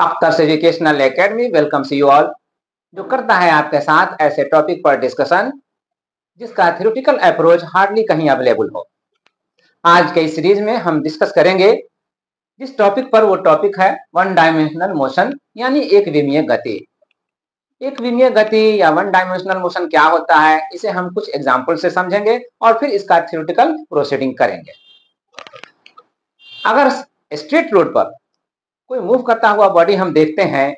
Akhtar educational academy welcomes you all, जो करता है आपके साथ ऐसे टॉपिक पर डिस्कशन जिसका थ्योरेटिकल अप्रोच हार्डली कहीं अवेलेबल हो। आज के इस सीरीज में हम डिस्कस करेंगे जिस टॉपिक पर, वो टॉपिक है वन डायमेंशनल मोशन यानी एक विमीय गति। एक विमीय गति या वन डायमेंशनल मोशन क्या होता है, इसे हम कुछ एग्जाम्पल से समझेंगे और फिर इसका थ्योरेटिकल प्रोसीडिंग करेंगे। अगर स्ट्रेट रोड पर कोई मूव करता हुआ बॉडी हम देखते हैं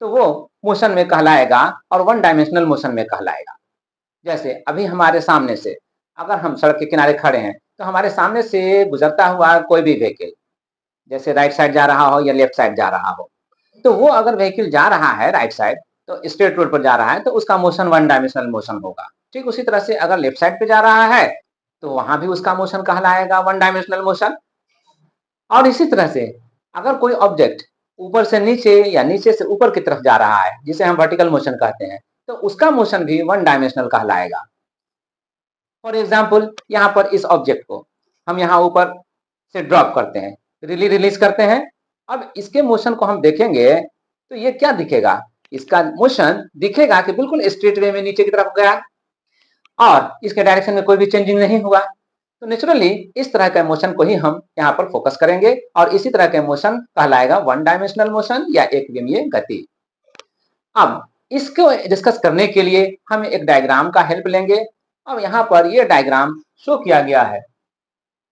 तो वो मोशन में कहलाएगा और वन डायमेंशनल मोशन में कहलाएगा। जैसे अभी हमारे सामने से अगर हम सड़क के किनारे खड़े हैं तो हमारे सामने से गुजरता हुआ कोई भी व्हीकल, जैसे राइट साइड जा रहा हो या लेफ्ट साइड जा रहा हो, तो वो अगर व्हीकल जा रहा है राइट साइड, तो स्ट्रेट रोड पर जा रहा है तो उसका मोशन वन डायमेंशनल मोशन होगा। ठीक उसी तरह से अगर लेफ्ट साइड पे जा रहा है तो वहां भी उसका मोशन कहलाएगा वन डायमेंशनल मोशन। और इसी तरह से अगर कोई ऑब्जेक्ट ऊपर से नीचे या नीचे से ऊपर की तरफ जा रहा है, जिसे हम वर्टिकल मोशन कहते हैं, तो उसका मोशन भी वन डायमेंशनल कहलाएगा। फॉर एग्जाम्पल, यहाँ पर इस ऑब्जेक्ट को हम यहाँ ऊपर से ड्रॉप करते हैं, रिलीज करते हैं। अब इसके मोशन को हम देखेंगे तो ये क्या दिखेगा, इसका मोशन दिखेगा कि बिल्कुल स्ट्रेट वे में नीचे की तरफ गया और इसके डायरेक्शन में कोई भी चेंजिंग नहीं हुआ। तो नेचुरली इस तरह के मोशन को ही हम यहाँ पर फोकस करेंगे और इसी तरह के मोशन कहलाएगा वन डायमेंशनल मोशन या एक विमीय गति। अब इसको डिस्कस करने के लिए हम एक डायग्राम का हेल्प लेंगे। अब यहाँ पर ये डायग्राम शो किया गया है,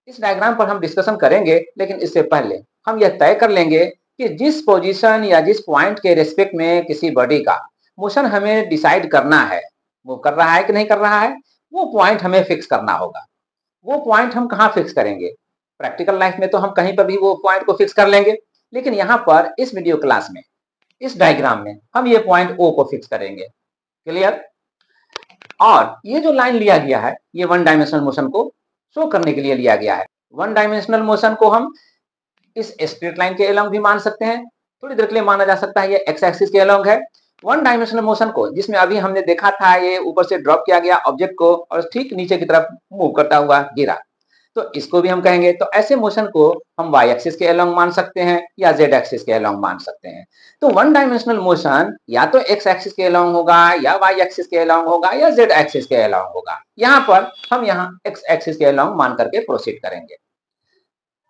इस डायग्राम पर हम डिस्कशन करेंगे, लेकिन इससे पहले हम यह तय कर लेंगे कि जिस पोजीशन या जिस पॉइंट के रेस्पेक्ट में किसी बॉडी का मोशन हमें डिसाइड करना है, मूव कर रहा है कि नहीं कर रहा है, वो पॉइंट हमें फिक्स करना होगा। वो पॉइंट हम कहाँ फिक्स करेंगे? प्रैक्टिकल लाइफ में तो हम कहीं पर भी वो पॉइंट को फिक्स कर लेंगे, लेकिन यहाँ पर इस वीडियो क्लास में, इस डायग्राम में हम ये पॉइंट ओ को फिक्स करेंगे। क्लियर? और ये जो लाइन लिया गया है, ये वन डायमेंशनल मोशन को शो करने के लिए लिया गया है। वन डायमेंशनल मोशन को हम इस स्ट्रेट लाइन के अलोंग भी मान सकते हैं, थोड़ी देर के लिए माना जा सकता है ये एक्स एक्सिस के अलोंग है। वन डायमेंशनल मोशन को, जिसमें अभी हमने देखा था ये ऊपर से ड्रॉप किया गया ऑब्जेक्ट को और ठीक नीचे की तरफ मूव करता हुआ गिरा, तो इसको भी हम कहेंगे। तो ऐसे मोशन को हम वाई एक्सिस के अलोंग मान सकते हैं या जेड एक्सिस के अलोंग मान सकते हैं। तो वन डायमेंशनल मोशन या तो एक्स एक्सिस के अलोंग होगा या वाई एक्सिस के अलोंग होगा या जेड एक्सिस के अलोंग होगा। यहाँ पर हम यहाँ एक्स एक्सिस के अलोंग मान करके प्रोसीड करेंगे।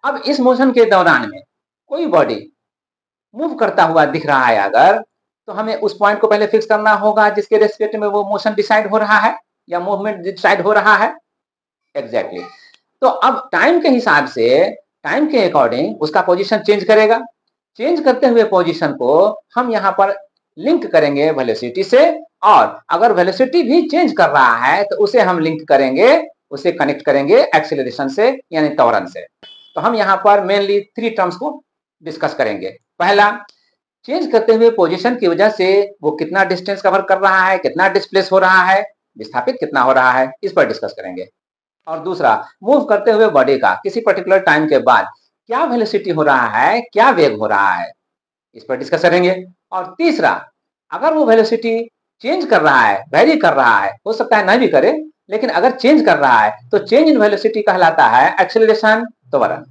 अब इस मोशन के दौरान में कोई बॉडी मूव करता हुआ दिख रहा है अगर, तो हमें उस पॉइंट को पहले फिक्स करना होगा जिसके रेस्पेक्ट में वो मोशन डिसाइड हो रहा है या मूवमेंट डिसाइड हो रहा है। एग्जैक्टली तो अब टाइम के हिसाब से, टाइम के अकॉर्डिंग उसका पोजीशन चेंज करेगा। चेंज करते हुए पोजीशन को हम यहाँ पर लिंक करेंगे वेलोसिटी से, और अगर वेलोसिटी भी चेंज कर रहा है तो उसे हम लिंक करेंगे, उसे कनेक्ट करेंगे एक्सेलरेशन से यानी त्वरण से। तो हम यहाँ पर मेनली थ्री टर्म्स को डिस्कस करेंगे। पहला, चेंज करते हुए पोजीशन की वजह से वो कितना डिस्टेंस कवर कर रहा है, कितना डिस्प्लेस हो रहा है, विस्थापित कितना हो रहा है, इस पर डिस्कस करेंगे। और दूसरा, मूव करते हुए बॉडी का किसी पर्टिकुलर टाइम के बाद क्या वेलोसिटी हो रहा है, क्या वेग हो रहा है, इस पर डिस्कस करेंगे। और तीसरा, अगर वो वेलोसिटी चेंज कर रहा है, वेरी कर रहा है, हो सकता है नहीं भी करे, लेकिन अगर चेंज कर रहा है तो चेंज इन वेलोसिटी कहलाता है एक्सेलरेशन, त्वरण।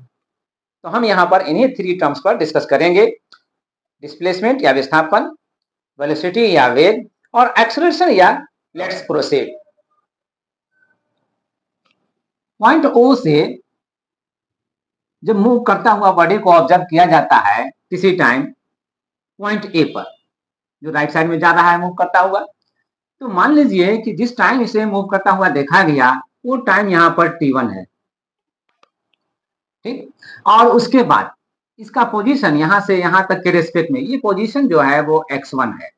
तो हम यहाँ पर इन्हीं थ्री टर्म्स पर डिस्कस करेंगे, डिस्प्लेसमेंट या विस्थापन, वेलोसिटी या वेग, और एक्सेलरेशन या लेट्स प्रोसीड। पॉइंट ओ से जब मूव करता हुआ बॉडी को ऑब्जर्व किया जाता है किसी टाइम पॉइंट ए पर, जो राइट साइड में जा रहा है मूव करता हुआ, तो मान लीजिए कि जिस टाइम इसे मूव करता हुआ देखा गया वो टाइम यहाँ पर t1 है। ठीक, और उसके बाद इसका पोजीशन यहाँ से यहाँ तक के रेस्पेक्ट में ये पोजीशन जो है वो x1 है।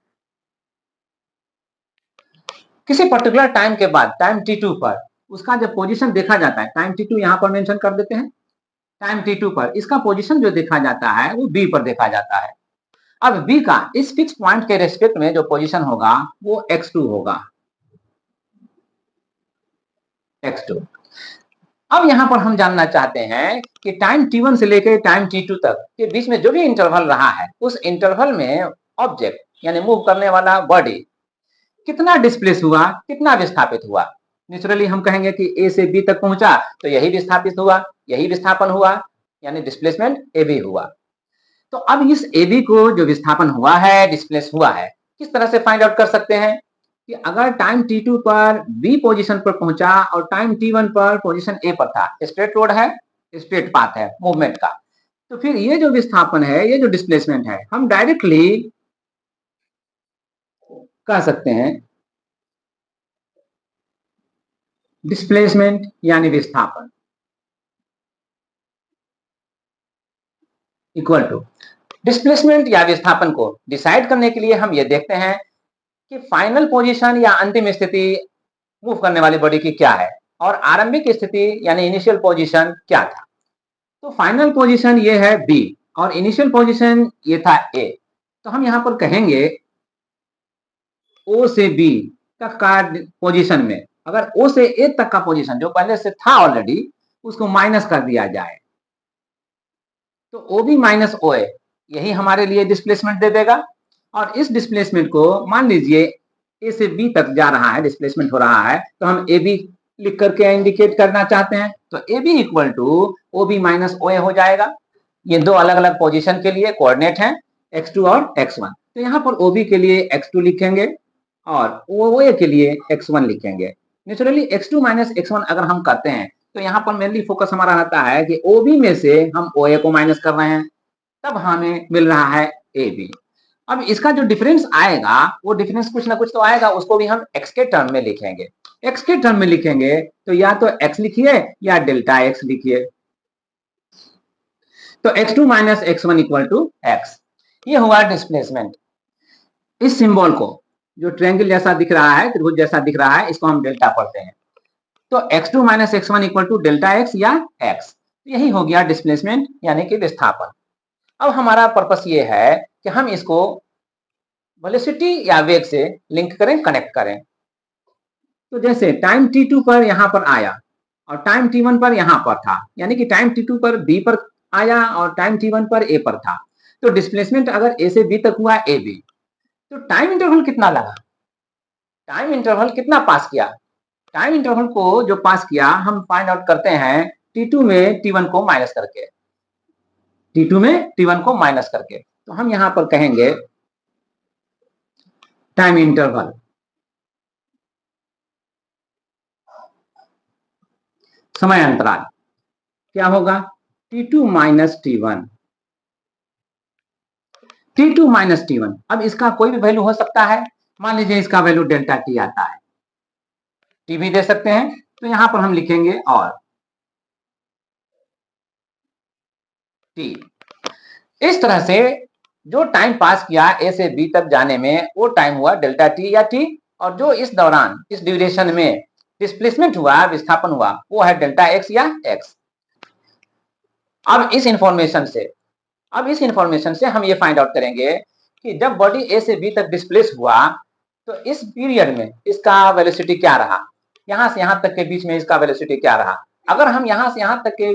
किसी पर्टिकुलर टाइम के बाद टाइम t2 पर उसका जब पोजीशन देखा जाता है, टाइम t2 यहाँ पर मेंशन कर देते हैं, टाइम t2 पर इसका पोजीशन जो देखा जाता है वो b पर देखा जाता है। अब b का इस फिक्स पॉइंट के रेस्पेक्ट में जो पोजीशन होगा वो x2 होगा, x2। अब यहाँ पर हम जानना चाहते हैं कि टाइम t1 से लेकर टाइम t2 तक के बीच में जो भी इंटरवल रहा है, उस इंटरवल में ऑब्जेक्ट यानी मूव करने वाला बॉडी कितना डिस्प्लेस हुआ, कितना विस्थापित हुआ। नेचुरली हम कहेंगे कि ए से बी तक पहुंचा तो यही विस्थापित हुआ, यही विस्थापन हुआ, यानी डिस्प्लेसमेंट ए बी हुआ। तो अब इस AB को जो विस्थापन हुआ है, डिस्प्लेस हुआ है, किस तरह से फाइंड आउट कर सकते हैं कि अगर टाइम t2 पर B पोजीशन पर पहुंचा और टाइम t1 पर पोजीशन A पर था, स्ट्रेट रोड है, स्ट्रेट पाथ है मूवमेंट का, तो फिर ये जो विस्थापन है, ये जो डिस्प्लेसमेंट है, हम डायरेक्टली कह सकते हैं डिस्प्लेसमेंट यानी विस्थापन इक्वल टू डिस्प्लेसमेंट या विस्थापन को डिसाइड करने के लिए हम ये देखते हैं कि फाइनल पोजीशन या अंतिम स्थिति मूव करने वाली बॉडी की क्या है और आरंभिक स्थिति यानी इनिशियल पोजीशन क्या था। तो फाइनल पोजीशन ये है बी और इनिशियल पोजीशन ये था ए। तो हम यहां पर कहेंगे ओ से बी तक का पोजीशन में अगर ओ से ए तक का पोजीशन जो पहले से था ऑलरेडी उसको माइनस कर दिया जाए तो ओ बी माइनस ओ ए यही हमारे लिए डिस्प्लेसमेंट दे देगा। और इस डिस्प्लेसमेंट को मान लीजिए ए से बी तक जा रहा है, डिस्प्लेसमेंट हो रहा है, तो हम ए बी लिख करके इंडिकेट करना चाहते हैं तो A B equal to O B minus O A हो जाएगा। ये दो अलग अलग पोजीशन के लिए कोऑर्डिनेट हैं x2 और x1। तो यहाँ पर OB के लिए x2 लिखेंगे और OA के लिए x1 लिखेंगे। नेचुरली x2 माइनस x1 अगर हम करते हैं तो यहाँ पर मेनली फोकस हमारा रहता है कि OB में से हम OA को माइनस कर रहे हैं, तब हमें मिल रहा है AB। अब इसका जो डिफरेंस आएगा वो डिफरेंस कुछ ना कुछ तो आएगा, उसको भी हम x के टर्म में लिखेंगे। x के टर्म में लिखेंगे तो या तो x लिखिए या डेल्टा x लिखिए। तो x2 minus x1 equal to x, ये हुआ डिस्प्लेसमेंट। इस सिंबल को जो ट्रायंगल जैसा दिख रहा है, त्रिभुज जैसा दिख रहा है, इसको हम डेल्टा पढ़ते हैं। तो x2 minus x1 equal to delta x या x, यही हो गया डिस्प्लेसमेंट यानी कि विस्थापन। अब हमारा पर्पस ये है कि हम इसको वेलोसिटी या वेग से लिंक करें, कनेक्ट करें। तो जैसे टाइम t2 पर यहां पर आया और टाइम t1 पर यहां पर था, यानी कि टाइम t2 पर b पर आया और टाइम t1 पर a पर था, तो डिस्प्लेसमेंट अगर a से b तक हुआ ab, तो टाइम इंटरवल कितना लगा, टाइम इंटरवल कितना पास किया, टाइम इंटरवल को जो पास किया हम फाइंड आउट करते हैं t2 में t1 को माइनस करके, t2 में t1 को माइनस करके। तो हम यहां पर कहेंगे टाइम इंटरवल समय अंतराल क्या होगा t2 minus t1, t2 minus t1। अब इसका कोई भी वैल्यू हो सकता है, मान लीजिए इसका वैल्यू डेल्टा t आता है, t भी दे सकते हैं, तो यहां पर हम लिखेंगे और t। इस तरह से जो टाइम पास किया ए से बी तक जाने में वो टाइम हुआ डेल्टा t या t, और जो इस दौरान इस ड्यूरेशन में डिस्प्लेसमेंट हुआ, विस्थापन हुआ, वो है डेल्टा x या x। अब इस इंफॉर्मेशन से हम ये फाइंड आउट करेंगे कि जब बॉडी ए से बी तक डिस्प्लेस हुआ तो इस पीरियड में इसका वेलोसिटी क्या रहा, यहां से यहां तक के बीच में इसका वेलोसिटी क्या रहा। अगर हम यहां से यहां तक के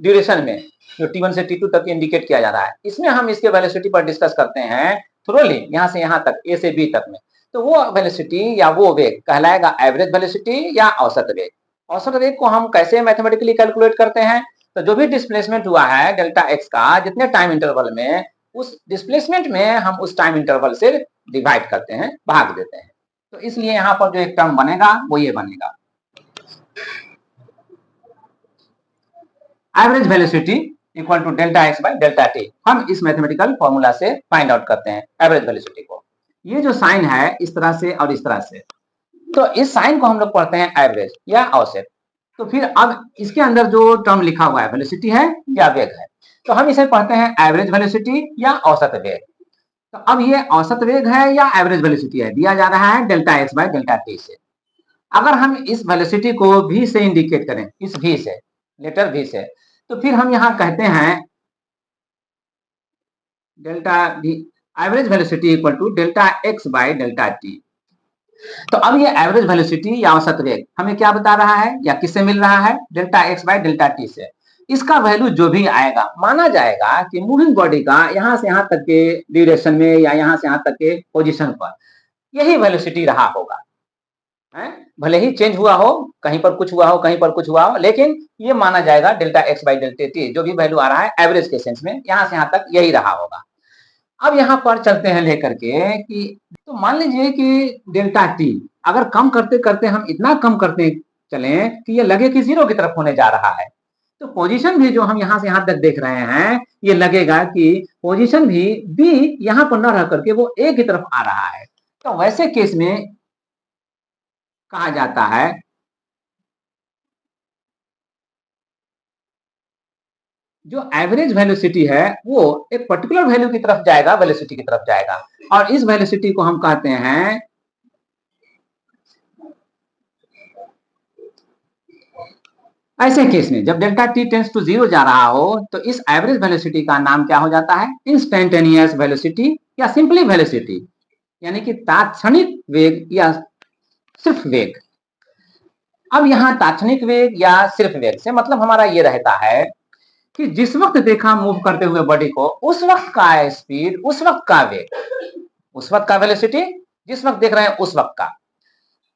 ड्यूरेशन में जो t1 से t2 तक इंडिकेट किया जा रहा है, इसमें हम इसके वेलोसिटी पर डिस्कस करते हैं थोरोली, यहां से यहां तक ए से बी तक में, तो वो वेलोसिटी या वो वेग कहलाएगा एवरेज वेलोसिटी या औसत वेग। औसत वेग को हम कैसे मैथमेटिकली कैलकुलेट करते हैं, तो जो भी डिस्प्लेसमेंट हुआ है डेल्टा एक्स का जितने टाइम इंटरवल में, उस डिस्प्लेसमेंट में हम उस टाइम इंटरवल से डिवाइड करते हैं, भाग देते हैं। तो इसलिए यहां पर जो एक टर्म बनेगा वो ये बनेगा average velocity equal to delta x by delta t. हम इस मैथमेटिकल फॉर्मूला से फाइंड आउट करते हैं एवरेज वेलोसिटी को। ये जो साइन है इस तरह से और इस तरह से, तो इस साइन को हम लोग पढ़ते हैं एवरेज या औसत। तो फिर अब इसके अंदर जो टर्म लिखा हुआ है वेलोसिटी है या वेग है, तो हम इसे पढ़ते हैं एवरेज वेलोसिटी या औसत वेग। तो अब ये औसत वेग है या एवरेज वेलोसिटी है, दिया जा रहा है delta x by delta T से। अगर हम इस वेलोसिटी को v से इंडिकेट करें, इस v से, लेटर v से, तो फिर हम यहां कहते हैं delta v average velocity equal to delta x by delta t. तो अब ये एवरेज वेलोसिटी या औसत वेग हमें क्या बता रहा है या किससे मिल रहा है, delta x by delta T से। इसका वैल्यू जो भी आएगा माना जाएगा कि मूविंग बॉडी का यहां से यहां तक के ड्यूरेशन में या यहां से यहां तक के पोजीशन पर यही वेलोसिटी रहा होगा। है, भले ही चेंज हुआ हो, कहीं पर कुछ हुआ हो, कहीं पर कुछ हुआ हो, लेकिन ये माना जाएगा delta x by delta T जो भी वैल्यू आ रहा है एवरेज के सेंस में यहां से यहां तक यही रहा होगा। अब यहां पर चलते हैं लेकर के कि तो मान लीजिए कि डेल्टा टी अगर कम करते करते हम इतना कम करते चले कि ये लगे कि जीरो की तरफ होने जा रहा है, तो पोजीशन भी जो हम यहां से यहां तक देख रहे हैं ये लगेगा कि पोजीशन भी बी यहां पर न रह करके वो ए की तरफ आ रहा है। तो वैसे केस में कहा जाता है जो एवरेज वेलोसिटी है वो एक पर्टिकुलर वैल्यू की तरफ जाएगा, वेलोसिटी की तरफ जाएगा, और इस वेलोसिटी को हम कहते हैं ऐसे केस में जब delta t tends to zero जा रहा हो तो इस एवरेज वेलोसिटी का नाम क्या हो जाता है, इंस्टेंटेनियस वेलोसिटी या सिंपली वेलोसिटी, यानी कि तात्क्षणिक वेग या सिर्फ वेग। अब यहाँ तात्क्षणिक वेग या सिर्फ वेग से मतलब हमारा ये रहता है कि जिस वक्त देखा मूव करते हुए बॉडी को उस वक्त का स्पीड, उस वक्त का वेग, उस वक्त का वेलोसिटी, जिस वक्त देख रहे हैं उस वक्त का,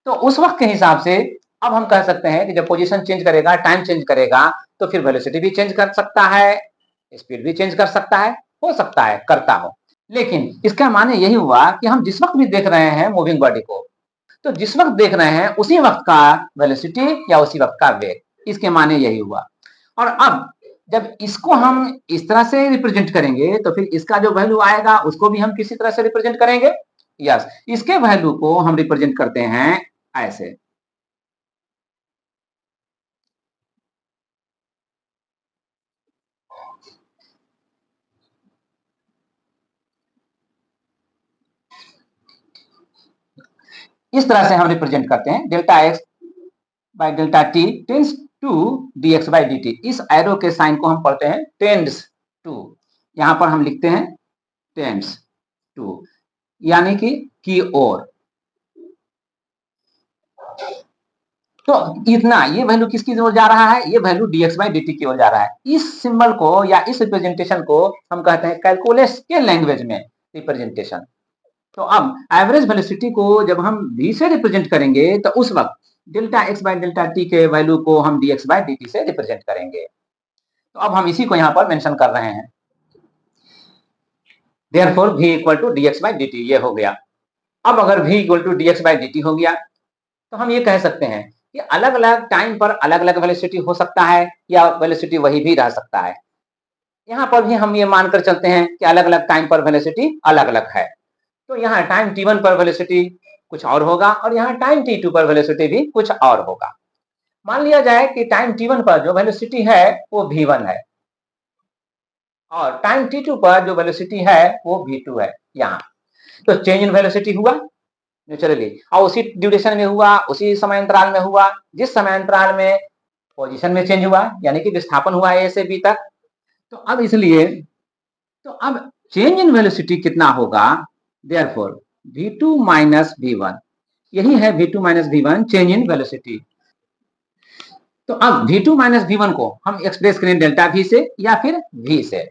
तो उस वक्त के हिसाब से अब हम कह सकते हैं कि जब पोजीशन चेंज करेगा, टाइम चेंज करेगा, तो फिर वेलोसिटी भी चेंज कर सकता है, स्पीड भी चेंज कर सकता है, हो सकता है करता हो। लेकिन इसका माने यही हुआ कि हम जिस वक्त भी देख रहे हैं मूविंग बॉडी को, तो जिस वक्त देख रहे हैं उसी वक्त का वेलोसिटी या उसी वक्त का वेग, इसके माने यही हुआ। और अब जब इसको हम इस तरह से रिप्रेजेंट करेंगे तो फिर इसका जो वैल्यू आएगा उसको भी हम किसी तरह से रिप्रेजेंट करेंगे। यस, इसके वैल्यू को हम रिप्रेजेंट करते हैं ऐसे। इस तरह से हम रिप्रेजेंट करते हैं delta x by delta t tends to d x by d t. इस एरो के साइन को हम पढ़ते हैं टेंड्स टू, यहां पर हम लिखते हैं टेंड्स टू, यानी कि ओर। तो इतना ये वैल्यू किसकी ओर जा रहा है, ये वैल्यू dx बाई dt की ओर जा रहा है। इस सिंबल को या इस रिप्रेजेंटेशन को हम कहते हैं कैलकुलस के लैंग्वेज में रिप्रेजेंटेशन। तो अब एवरेज वेलोसिटी को जब हम v से रिप्रेजेंट करेंगे तो उस वक्त delta x by delta T के वैल्यू को हम dx बाई dt से रिप्रेजेंट करेंगे। तो अब हम इसी को यहाँ पर मेंशन कर रहे हैं, therefore v equal to dx by dt, ये हो गया। अब अगर v equal to dx by dt हो गया तो हम ये कह सकते हैं कि अलग अलग टाइम पर अलग अलग वेलोसिटी हो सकता है या वेलोसिटी वही भी रह सकता है। यहाँ पर भी हम ये मानकर चलते हैं कि अलग अलग टाइम पर वेलोसिटी अलग अलग है। तो यहाँ टाइम t1 पर वेलोसिटी कुछ और होगा और यहाँ टाइम t2 पर वेलोसिटी भी कुछ और होगा। मान लिया जाए कि टाइम t1 पर जो वेलोसिटी है वो v1 है और टाइम t2 पर जो वेलोसिटी है वो v2 है। यहाँ तो चेंज इन वेलोसिटी हुआ नेचुरली, और उसी ड्यूरेशन में हुआ, उसी समय अंतराल में हुआ जिस समय अंतराल में पोजीशन में चेंज हुआ, यानी कि विस्थापन हुआ ए से बी तक। तो अब इसलिए तो अब चेंज इन वेलोसिटी कितना होगा, देयरफॉर v2 माइनस v1, यही है v2 minus v1 change in velocity. तो अब v2 माइनस v1 को हम एक्सप्रेस करें डेल्टा v से या फिर v से।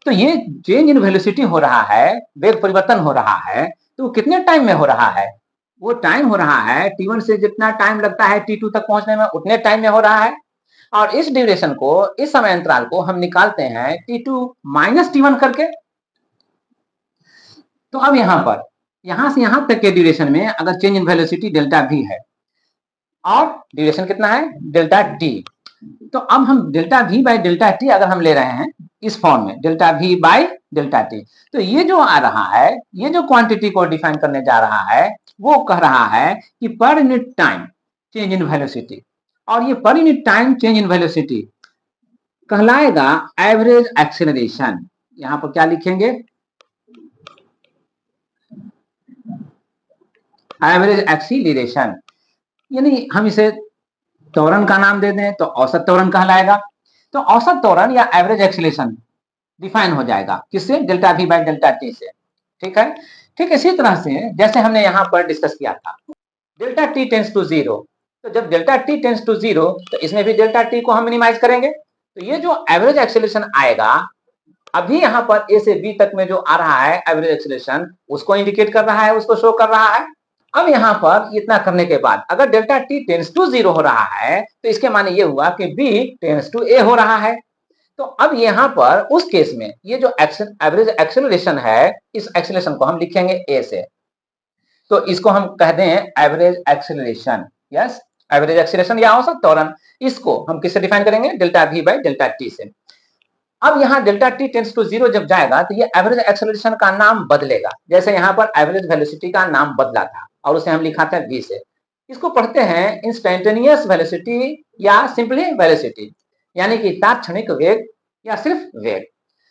तो ये चेंज इन वेलोसिटी हो रहा है, वेग परिवर्तन हो रहा है, तो कितने टाइम में हो रहा है, वो टाइम हो रहा है t1 से जितना टाइम लगता है t2 तक पहुंचने में उतने टाइम में हो रहा है। और इस ड्यूरेशन को, इस समय अंतराल को हम निकालते हैं t2 माइनस t1 करके। तो अब यहां पर यहां से यहां तक के ड्यूरेशन में अगर change in velocity delta v है और ड्यूरेशन कितना है डेल्टा t, तो अब हम delta v by delta t अगर हम ले रहे हैं इस फॉर्म में delta v by delta t, तो ये जो आ रहा है, ये जो क्वांटिटी को डिफाइन करने जा रहा है वो कह रहा है कि per unit time change in velocity, और ये per unit time change in velocity कहलाएगा एवरेज एक्सेलरेशन। यहां पर क्या लिखेंगे, एवरेज एक्सीलरेशन, यानी हम इसे त्वरण का नाम दे दें तो औसत त्वरण कहलाएगा। तो औसत त्वरण या एवरेज एक्सीलरेशन डिफाइन हो जाएगा किससे, delta v by delta t से। ठीक है, ठीक इसी तरह से जैसे हमने यहाँ पर डिस्कस किया था delta t tends to zero, तो जब delta t tends to zero तो इसमें भी डेल्टा t को हम मिनिमाइज करेंगे। तो ये जो एवरेज एक्सीलरेशन आएगा अभी यहाँ पर a से b तक में जो आ रहा है एवरेज एक्सीलरेशन, उसको इंडिकेट कर रहा है, उसको शो कर रहा है। अब यहाँ पर इतना करने के बाद अगर डेल्टा टी टेंस टू 0 हो रहा है तो इसके माने ये हुआ कि बी टेंस टू ए हो रहा है। तो अब यहाँ पर उस केस में ये जो एवरेज एक्सेलरेशन है, इस एक्सेलरेशन को हम लिखेंगे ए से। तो इसको हम कह दें average acceleration. Yes, average acceleration या औसत त्वरण। इसको हम किससे डिफाइन करेंगे? Delta we by delta T से। अब यहाँ डेल्टा टी टेंस टू 0 जब जाएगा तो ये एवरेज एक्सेलरेशन का नाम बदलेगा। जैसे यहाँ पर एवरेज वेलोसिटी का नाम बदला था और उसे हम लिखा था वी से। इसको पढ़ते हैं इंस्टेंटेनियस वेलोसिटी या सिंपली वेलोसिटी, यानी कि तात्क्षणिक वेग या सिर्फ वेग।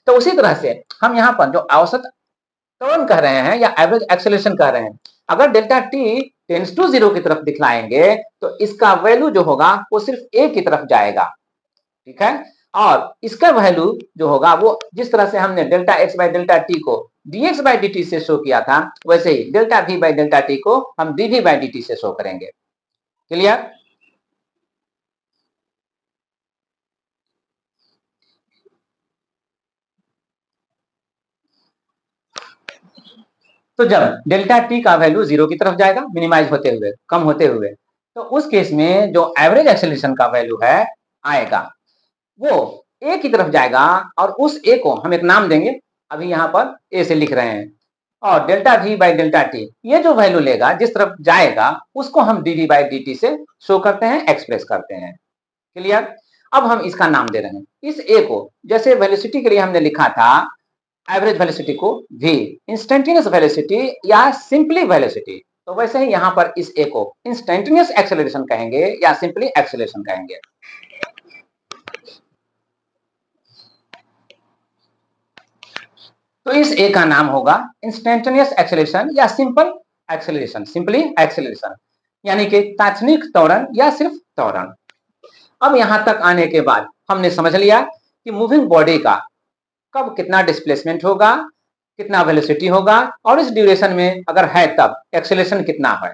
तो उसी तरह से हम यहाँ पर जो औसत त्वरण कह रहे हैं या एवरेज एक्सेलरेशन कह रहे हैं, अगर डेल्टा टी टेंस टू 0 की तरफ दिखलाएंगे तो इसका वैल्यू जो होगा वो सिर्फ ए की तरफ जाएगा। ठीक है, और इसका वैल्यू जो होगा वो जिस तरह से हमने delta x by delta t को dx बाई dt से शो किया था, वैसे ही delta v by delta t को हम dv बाई dt से शो करेंगे। क्लियर? तो जब डेल्टा टी का वैल्यू 0 की तरफ जाएगा, मिनिमाइज होते हुए, कम होते हुए, तो उस केस में जो एवरेज एक्सेलरेशन का वैल्यू है आएगा वो ए की तरफ जाएगा और उस ए को हम एक नाम देंगे, अभी यहाँ पर ए से लिख रहे हैं। और delta we by delta T ये जो वैल्यू लेगा, जिस तरफ जाएगा, उसको हम डीवी बाई डी टी से शो करते हैं, एक्सप्रेस करते हैं। क्लियर? अब हम इसका नाम दे रहे हैं इस ए को, जैसे वेलोसिटी के लिए हमने लिखा था एवरेज वेलोसिटी को v, इंस्टेंटेनियस वेलोसिटी या सिंपली वेलोसिटी, तो वैसे ही यहाँ पर इस ए को इंस्टेंटेनियस एक्सेलरेशन कहेंगे या सिंपली एक्सेलरेशन कहेंगे। तो इस ए का नाम होगा इंस्टेंटेनियस एक्सेलरेशन या सिंपल एक्सेलरेशन, सिंपली एक्सेलरेशन, यानी कि तात्क्षणिक त्वरण या सिर्फ त्वरण। अब यहां तक आने के बाद हमने समझ लिया कि मूविंग बॉडी का कब कितना डिस्प्लेसमेंट होगा, कितना वेलोसिटी होगा, और इस ड्यूरेशन में अगर है तब एक्सेलरेशन कितना है।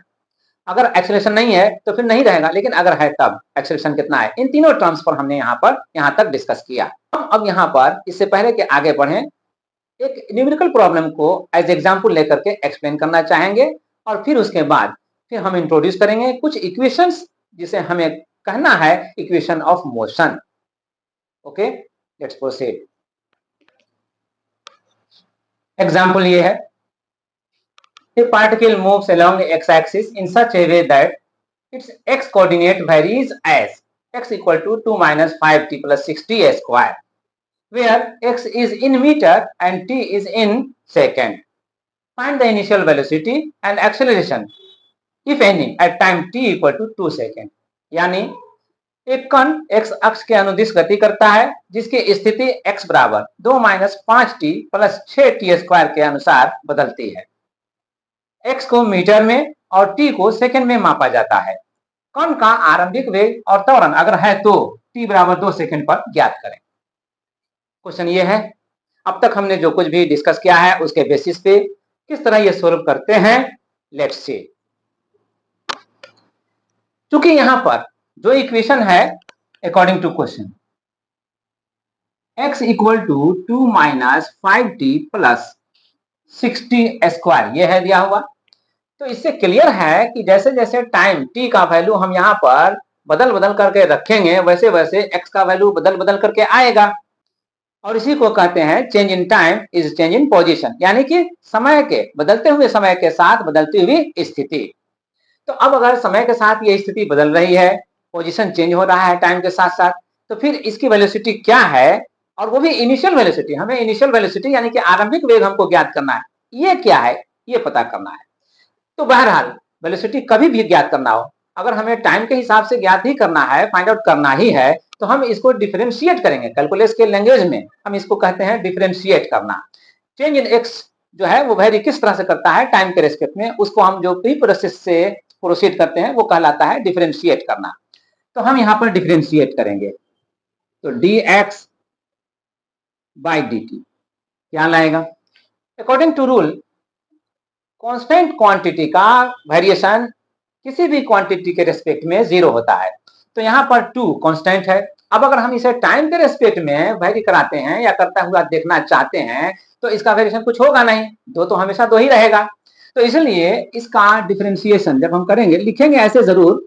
अगर एक्सेलरेशन नहीं है तो फिर नहीं रहेगा, लेकिन अगर है तब एक्सेलरेशन कितना है। इन तीनों टर्म्स पर हमने यहाँ तक डिस्कस किया। अब यहाँ पर इससे पहले कि आगे बढ़े, एक न्यूमेरिकल प्रॉब्लम को एज एग्जांपल लेकर के एक्सप्लेन करना चाहेंगे और फिर उसके बाद फिर हम इंट्रोड्यूस करेंगे कुछ इक्वेशंस जिसे हमें कहना है equation of motion. Okay, let's proceed. Example ये है, a particle moves along the x axis in such a way that its x coordinate varies as x equal to 2 minus 5t plus 6t square, where x is in meter and t is in second. Find the initial velocity and acceleration, if any, at time t equal to 2 second. यानी एक कण x अक्ष के अनुदिश गति करता है जिसकी स्थिति x बराबर 2 minus 5t plus 6t square के अनुसार बदलती है। x को मीटर में और t को सेकंड में मापा जाता है। कण का आरंभिक वेग और त्वरण अगर है तो t बराबर 2 सेकंड पर ज्ञात करें। क्वेश्चन ये है, अब तक हमने जो कुछ भी डिस्कस किया है उसके बेसिस पे किस तरह ये सोल्व करते हैं, लेट्स सी। क्योंकि यहां पर जो इक्वेशन है according to question x equal to 2 minus 5t plus 6t square ये है दिया हुआ, तो इससे क्लियर है कि जैसे जैसे टाइम t का वैल्यू हम यहाँ पर बदल बदल करके रखेंगे वैसे वैसे x का वैल्यू बदल बदल करके आएगा, और इसी को कहते हैं change in time is change in position, यानी कि समय के बदलते हुए समय के साथ बदलती हुई स्थिति। तो अब अगर समय के साथ ये स्थिति बदल रही है, पोजीशन चेंज हो रहा है टाइम के साथ साथ, तो फिर इसकी वेलोसिटी क्या है, और वो भी इनिशियल वेलोसिटी। हमें इनिशियल वेलोसिटी यानी कि आरंभिक वेग हमको ज्ञात करना है, ये क्या है ये पता करना है। तो बहरहाल वेलोसिटी कभी भी ज्ञात करना हो, अगर हमें टाइम के हिसाब से ज्ञात ही करना है, फाइंड आउट करना ही है, तो हम इसको डिफरेंशिएट करेंगे। कैलकुलस के लैंग्वेज में हम इसको कहते हैं डिफरेंशिएट करना। चेंज इन एक्स जो है वो वेरी किस तरह से करता है टाइम के रेस्पेक्ट में, उसको हम जो प्री प्रोसेस से प्रोसीड करते हैं वो कहलाता है डिफरेंशिएट करना। तो हम यहाँ पर डिफरेंशिएट करेंगे, तो dx बाई dt क्या लाएगा? According to rule constant quantity का वेरिएशन किसी भी क्वांटिटी के रेस्पेक्ट में 0 होता है। तो यहाँ पर 2 कांस्टेंट है। अब अगर हम इसे टाइम के रेस्पेक्ट में वेरी कराते हैं या करता हुआ देखना चाहते हैं तो इसका वेरिएशन कुछ होगा नहीं, 2 तो हमेशा 2 ही रहेगा। तो इसलिए इसका डिफरेंशिएशन जब हम करेंगे, लिखेंगे ऐसे जरूर,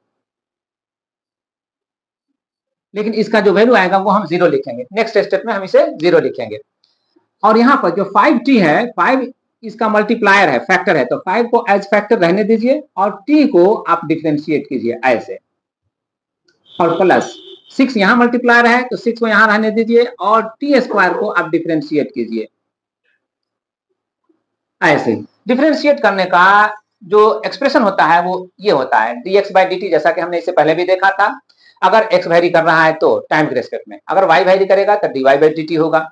लेकिन इसका जो वैल्यू आएगा वो हम 0 लिखेंगे। नेक्स्ट स्टेप में हम इसे 0 लिखेंगे। और यहाँ पर जो 5t है, 5 इसका मल्टीप्लायर है, फैक्टर है, तो 5 को एज फैक्टर रहने दीजिए और t को आप डिफरेंशिएट कीजिए ऐसे, और प्लस 6 यहाँ मल्टीप्लायर है तो 6 को यहाँ रहने दीजिए और टी स्क्वायर को आप डिफरेंशिएट कीजिए ऐसे। डिफरेंशिएट करने का जो एक्सप्रेशन होता है वो ये होता है dx बाई dt, जैसा कि हमने इससे पहले भी देखा था। अगर x वैरी कर रहा है तो टाइम के रेस्पेक्ट में, अगर y वैरी करेगा तो dy बाई dt होगा,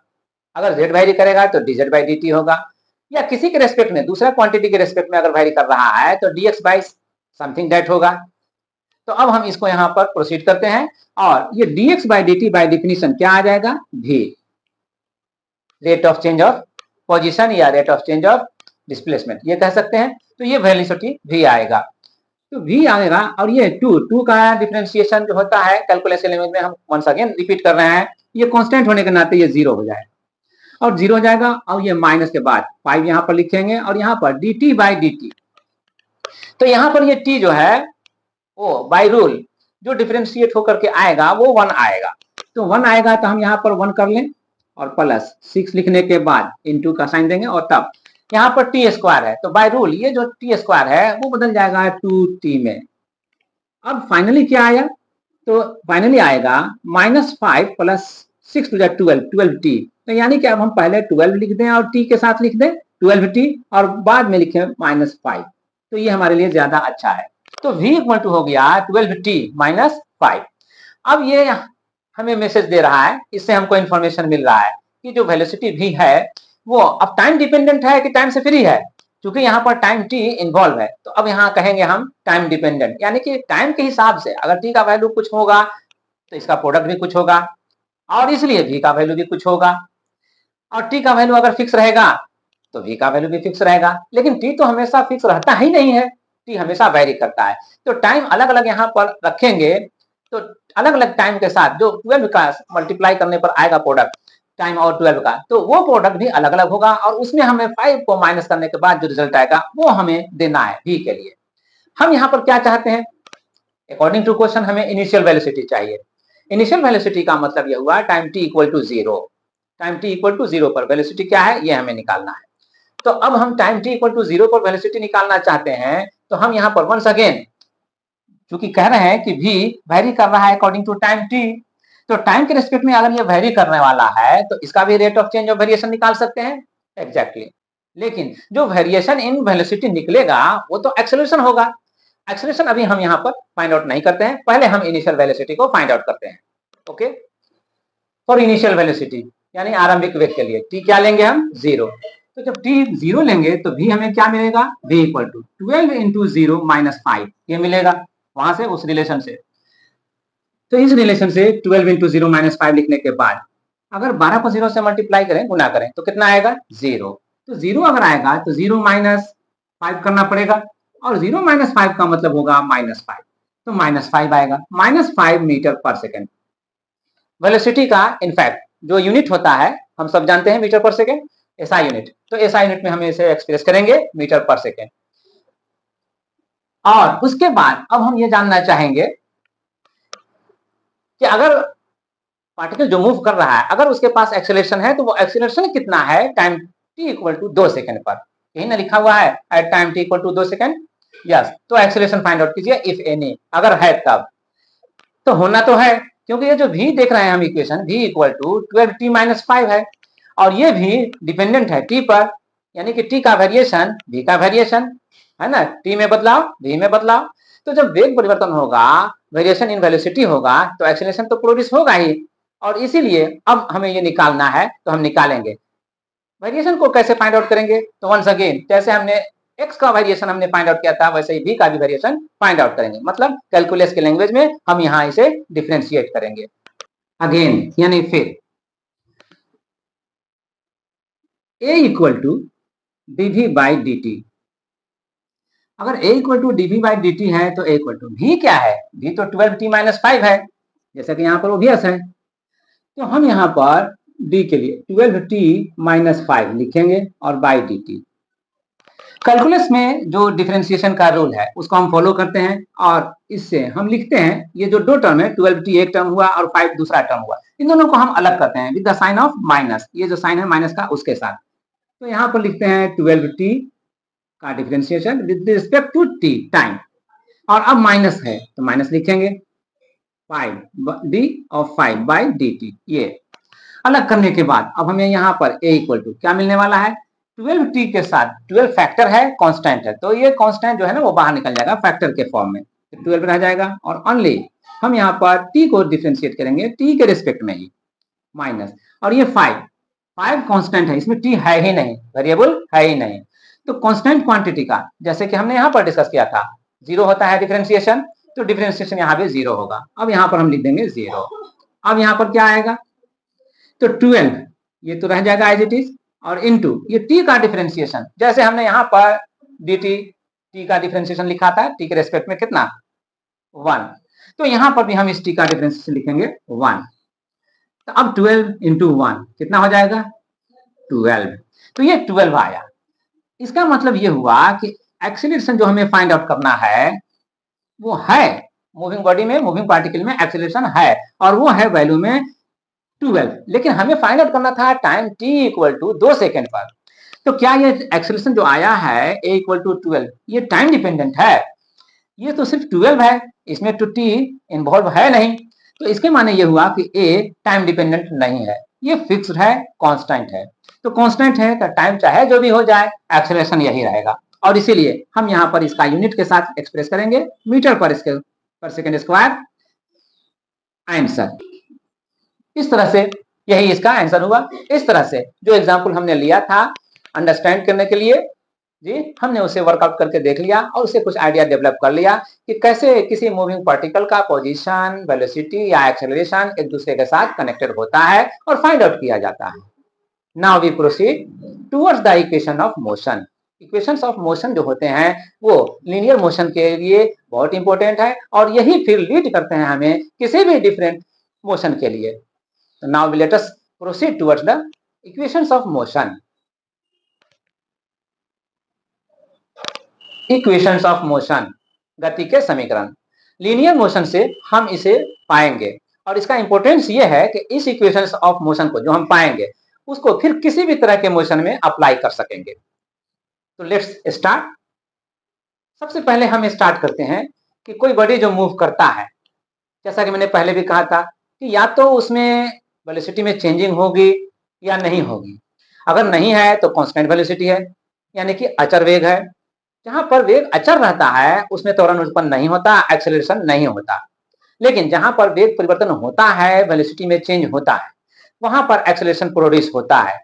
अगर z वैरी करेगा तो dz बाई dt होगा, या किसी के रेस्पेक्ट में, दूसरा क्वांटिटी के रेस्पेक्ट में अगर वैरी कर रहा है तो dx बाई समथिंग दैट होगा। तो अब हम इसको यहाँ पर प्रोसीड करते हैं और ये dx by dt by definition क्या आ जाएगा, v, rate of change of position या rate of change of displacement ये कह सकते हैं। तो ये वेलोसिटी v आएगा, तो v आएगा। और ये 2 का डिफरेंशिएशन जो होता है कैलकुलेशन लैंग्वेज में, हम वंस अगेन रिपीट कर रहे हैं, ये कांस्टेंट होने के नाते ये 0 हो जाएगा और 0 हो जाएगा। और ये माइनस के बाद 5 यहाँ पर लिखेंगे और यहाँ पर dt बाई dt, तो यहाँ पर ये t जो है वो बाय रूल जो डिफरेंशिएट होकर के आएगा वो 1 आएगा। तो 1 आएगा तो हम यहाँ पर 1 कर लें और प्लस 6 लिखने के बाद इनटू का साइन देंगे और तब यहाँ पर टी स्क्वायर है, तो बाय रूल ये जो टी स्क्वायर है वो बदल जाएगा 2t में। अब फाइनली क्या आया, तो फाइनली आएगा -5 प्लस 6 टू 12t। तो यानी कि अब हम पहले 12 लिख दें और t के साथ लिख दें 12t और बाद में लिखें -5, तो ये हमारे लिए ज्यादा अच्छा है। तो v इक्वल टू हो गया 12t माइनस 5। अब ये हमें मैसेज दे रहा है, इससे हमको इंफॉर्मेशन मिल रहा है कि जो वेलोसिटी v है वो अब टाइम डिपेंडेंट है कि टाइम से फ्री है। क्योंकि यहाँ पर टाइम t इन्वॉल्व है, तो अब यहाँ कहेंगे हम टाइम डिपेंडेंट, यानी कि टाइम के हिसाब से अगर t का वैल्यू कुछ होगा तो इसका प्रोडक्ट भी कुछ होगा और इसलिए v का वैल्यू भी कुछ होगा। और t का वैल्यू अगर फिक्स रहेगा तो v का वैल्यू भी फिक्स रहेगा, लेकिन t तो हमेशा फिक्स रहता ही नहीं है, t हमेशा वेरी करता है। तो टाइम अलग अलग यहाँ पर रखेंगे तो अलग अलग टाइम के साथ जो 12 का मल्टीप्लाई करने पर आएगा प्रोडक्ट टाइम और 12 का, तो वो प्रोडक्ट भी अलग अलग होगा और उसमें हमें 5 को माइनस करने के बाद जो रिजल्ट आएगा वो हमें देना है v के लिए। हम यहाँ पर क्या चाहते हैं, अकॉर्डिंग टू क्वेश्चन हमें इनिशियल वेलोसिटी चाहिए। इनिशियल वेलोसिटी का मतलब यह हुआ time t equal to 0, time t equal to 0 पर वेलोसिटी क्या है ये हमें निकालना है। तो अब हम टाइम t इक्वल टू 0 पर वेलोसिटी निकालना चाहते हैं, तो हम यहाँ पर वंस अगेन चूंकि कह रहे हैं कि v वेरी कर रहा है अकॉर्डिंग टू टाइम t, तो टाइम के रिस्पेक्ट में अगर ये वेरी करने वाला है तो इसका भी rate of change of variation निकाल सकते हैं एग्जैक्टली। लेकिन जो वेरिएशन इन वेलोसिटी निकलेगा वो तो एक्सेलरेशन होगा। एक्सेलरेशन अभी हम यहाँ पर फाइंड आउट नहीं करते हैं, पहले हम इनिशियल वेलोसिटी को फाइंड आउट करते हैं। ओके, फॉर इनिशियल वेलोसिटी यानी आरंभिक वेग के लिए t क्या लेंगे हम 0। तो जब t 0 लेंगे तो v हमें क्या मिलेगा, v equal to 12 into 0 minus 5 ये मिलेगा वहां से उस रिलेशन से। तो इस रिलेशन से 12 इंटू 0 माइनस 5 लिखने के बाद अगर 12 को 0 से मल्टीप्लाई करें, गुना करें, तो कितना आएगा 0। तो 0 अगर आएगा तो 0 माइनस 5 करना पड़ेगा और 0 माइनस 5 का मतलब होगा -5, तो -5 आएगा, -5 मीटर पर सेकेंड। वेलोसिटी का इनफैक्ट जो यूनिट होता है हम सब जानते हैं मीटर पर सेकेंड, एसआई यूनिट, तो एसआई यूनिट में हम इसे एक्सप्रेस करेंगे मीटर पर सेकेंड। और उसके बाद अब हम ये जानना चाहेंगे कि अगर पार्टिकल जो मूव कर रहा है अगर उसके पास एक्सेलरेशन है तो वो एक्सेलरेशन कितना है time t equal to 2 second पर, यही ना लिखा हुआ है at time t equal to 2 second. Yes, तो एक्सेलरेशन फाइंड आउट कीजिए इफ एनी, अगर है तब, तो होना तो है क्योंकि ये जो v देख रहे हैं हम equation v equal to 12t minus 5 है और ये भी डिपेंडेंट है t पर, यानी कि t का वेरिएशन v का वेरिएशन है ना, t में बदलाव v में बदलाव। तो जब वेग परिवर्तन होगा, वेरिएशन इन वेलोसिटी होगा, तो एक्सेलरेशन तो प्रोड्यूस होगा ही, और इसीलिए अब हमें ये निकालना है तो हम निकालेंगे। वेरिएशन को कैसे फाइंड आउट करेंगे, तो वंस अगेन जैसे हमने x का वेरिएशन हमने फाइंड आउट किया था वैसे ही v का भी वेरिएशन फाइंड आउट करेंगे, मतलब कैलकुलस के लैंग्वेज में हम यहाँ इसे डिफरेंशिएट करेंगे अगेन, यानी फिर a equal to dv by dt। अगर a equal to dv by dt है तो a इक्वल टू v क्या है, v तो 12t माइनस 5 है, जैसा कि यहाँ पर ओबियस है। तो हम यहाँ पर d के लिए 12t माइनस 5 लिखेंगे और बाई dt। कैलकुलस में जो डिफरेंशिएशन का रूल है उसको हम फॉलो करते हैं और इससे हम लिखते हैं ये जो दो टर्म है 12t एक टर्म हुआ और 5 दूसरा टर्म हुआ, इन दोनों को हम अलग करते हैं with the sign of minus, ये जो साइन है माइनस का उसके साथ। तो यहाँ पर लिखते हैं 12t का differentiation with respect to t time, और अब माइनस है तो माइनस लिखेंगे 5d ऑफ 5 बाई dt। ये अलग करने के बाद अब हमें यहाँ पर a इक्वल टू क्या मिलने वाला है, 12t के साथ 12 फैक्टर है, कांस्टेंट है, तो ये कांस्टेंट जो है ना वो बाहर निकल जाएगा फैक्टर के फॉर्म में, 12 रह जाएगा और ओनली हम यहाँ पर t को डिफरेंशिएट करेंगे t के रिस्पेक्ट में ही माइनस, और ये 5 कांस्टेंट है, इसमें t है ही नहीं, वेरिएबल है ही नहीं। तो कांस्टेंट क्वांटिटी का जैसे कि हमने यहाँ पर डिस्कस किया था 0 होता है डिफरेंशिएशन, तो डिफरेंशिएशन यहाँ पे 0 होगा। अब यहाँ पर हम लिख देंगे 0। अब यहाँ पर क्या आएगा, तो 12 ये तो रह जाएगा एज इट इज, और इनटू ये t का डिफरेंशिएशन, जैसे हमने यहाँ पर dt t का डिफरेंशिएशन लिखा था t के रेस्पेक्ट में कितना 1, तो यहाँ पर भी हम इस t का डिफरेंशिएशन लिखेंगे 1। तो अब 12 इंटू 1 कितना हो जाएगा 12, तो ये 12 आया। इसका मतलब ये हुआ कि एक्सीलरेशन जो हमें फाइंड आउट करना है वो है मूविंग बॉडी में, मूविंग पार्टिकल में एक्सीलरेशन है और वो है वैल्यू में 12, लेकिन हमें फाइंड आउट करना था time t equal to 2 second पर। तो क्या ये एक्सीलरेशन जो आया है a इक्वल टू 12 ये टाइम डिपेंडेंट है, ये तो सिर्फ 12 है, इसमें तो t इन्वॉल्व है नहीं, तो इसके माने ये हुआ कि a टाइम डिपेंडेंट नहीं है, ये फिक्स्ड है, कांस्टेंट है। तो कांस्टेंट है तो टाइम चाहे जो भी हो जाए एक्सीलरेशन यही रहेगा, और इसीलिए हम यहाँ पर इसका यूनिट के साथ एक्सप्रेस करेंगे मीटर पर सेकेंड स्क्वायर आंसर। इस तरह से यही इसका आंसर हुआ। इस तरह से जो एग्जाम्पल हमने लिया था अंडरस्टैंड करने के लिए जी, हमने उसे वर्कआउट करके देख लिया और उसे कुछ आइडिया डेवलप कर लिया कि कैसे किसी मूविंग पार्टिकल का पोजीशन, वेलोसिटी या एक्सेलरेशन एक दूसरे के साथ कनेक्टेड होता है और फाइंड आउट किया जाता है। Now we proceed towards the equation of motion. Equations of motion जो होते हैं वो लीनियर मोशन के लिए बहुत इंपॉर्टेंट है और यही फिर लीड करते हैं हमें किसी भी डिफरेंट मोशन के लिए। So now let us proceed towards the equations of motion. Equations of motion, गति के समीकरण। लीनियर मोशन से हम इसे पाएंगे और इसका इंपॉर्टेंस ये है कि इस इक्वेशंस ऑफ मोशन को जो हम पाएंगे उसको फिर किसी भी तरह के मोशन में अप्लाई कर सकेंगे। तो लेट्स स्टार्ट। सबसे पहले हम स्टार्ट करते हैं कि कोई बॉडी जो मूव करता है, जैसा कि मैंने पहले भी कहा था कि या तो उसमें वेलोसिटी में चेंजिंग होगी या नहीं होगी। अगर नहीं है तो कांस्टेंट वेलोसिटी है, यानी कि अचर वेग है। जहां पर वेग अचर रहता है उसमें त्वरण उत्पन्न नहीं होता, एक्सेलरेशन नहीं होता। लेकिन जहां पर वेग परिवर्तन होता है, वेलोसिटी में चेंज होता है, वहां पर एक्सेलरेशन प्रोड्यूस होता है।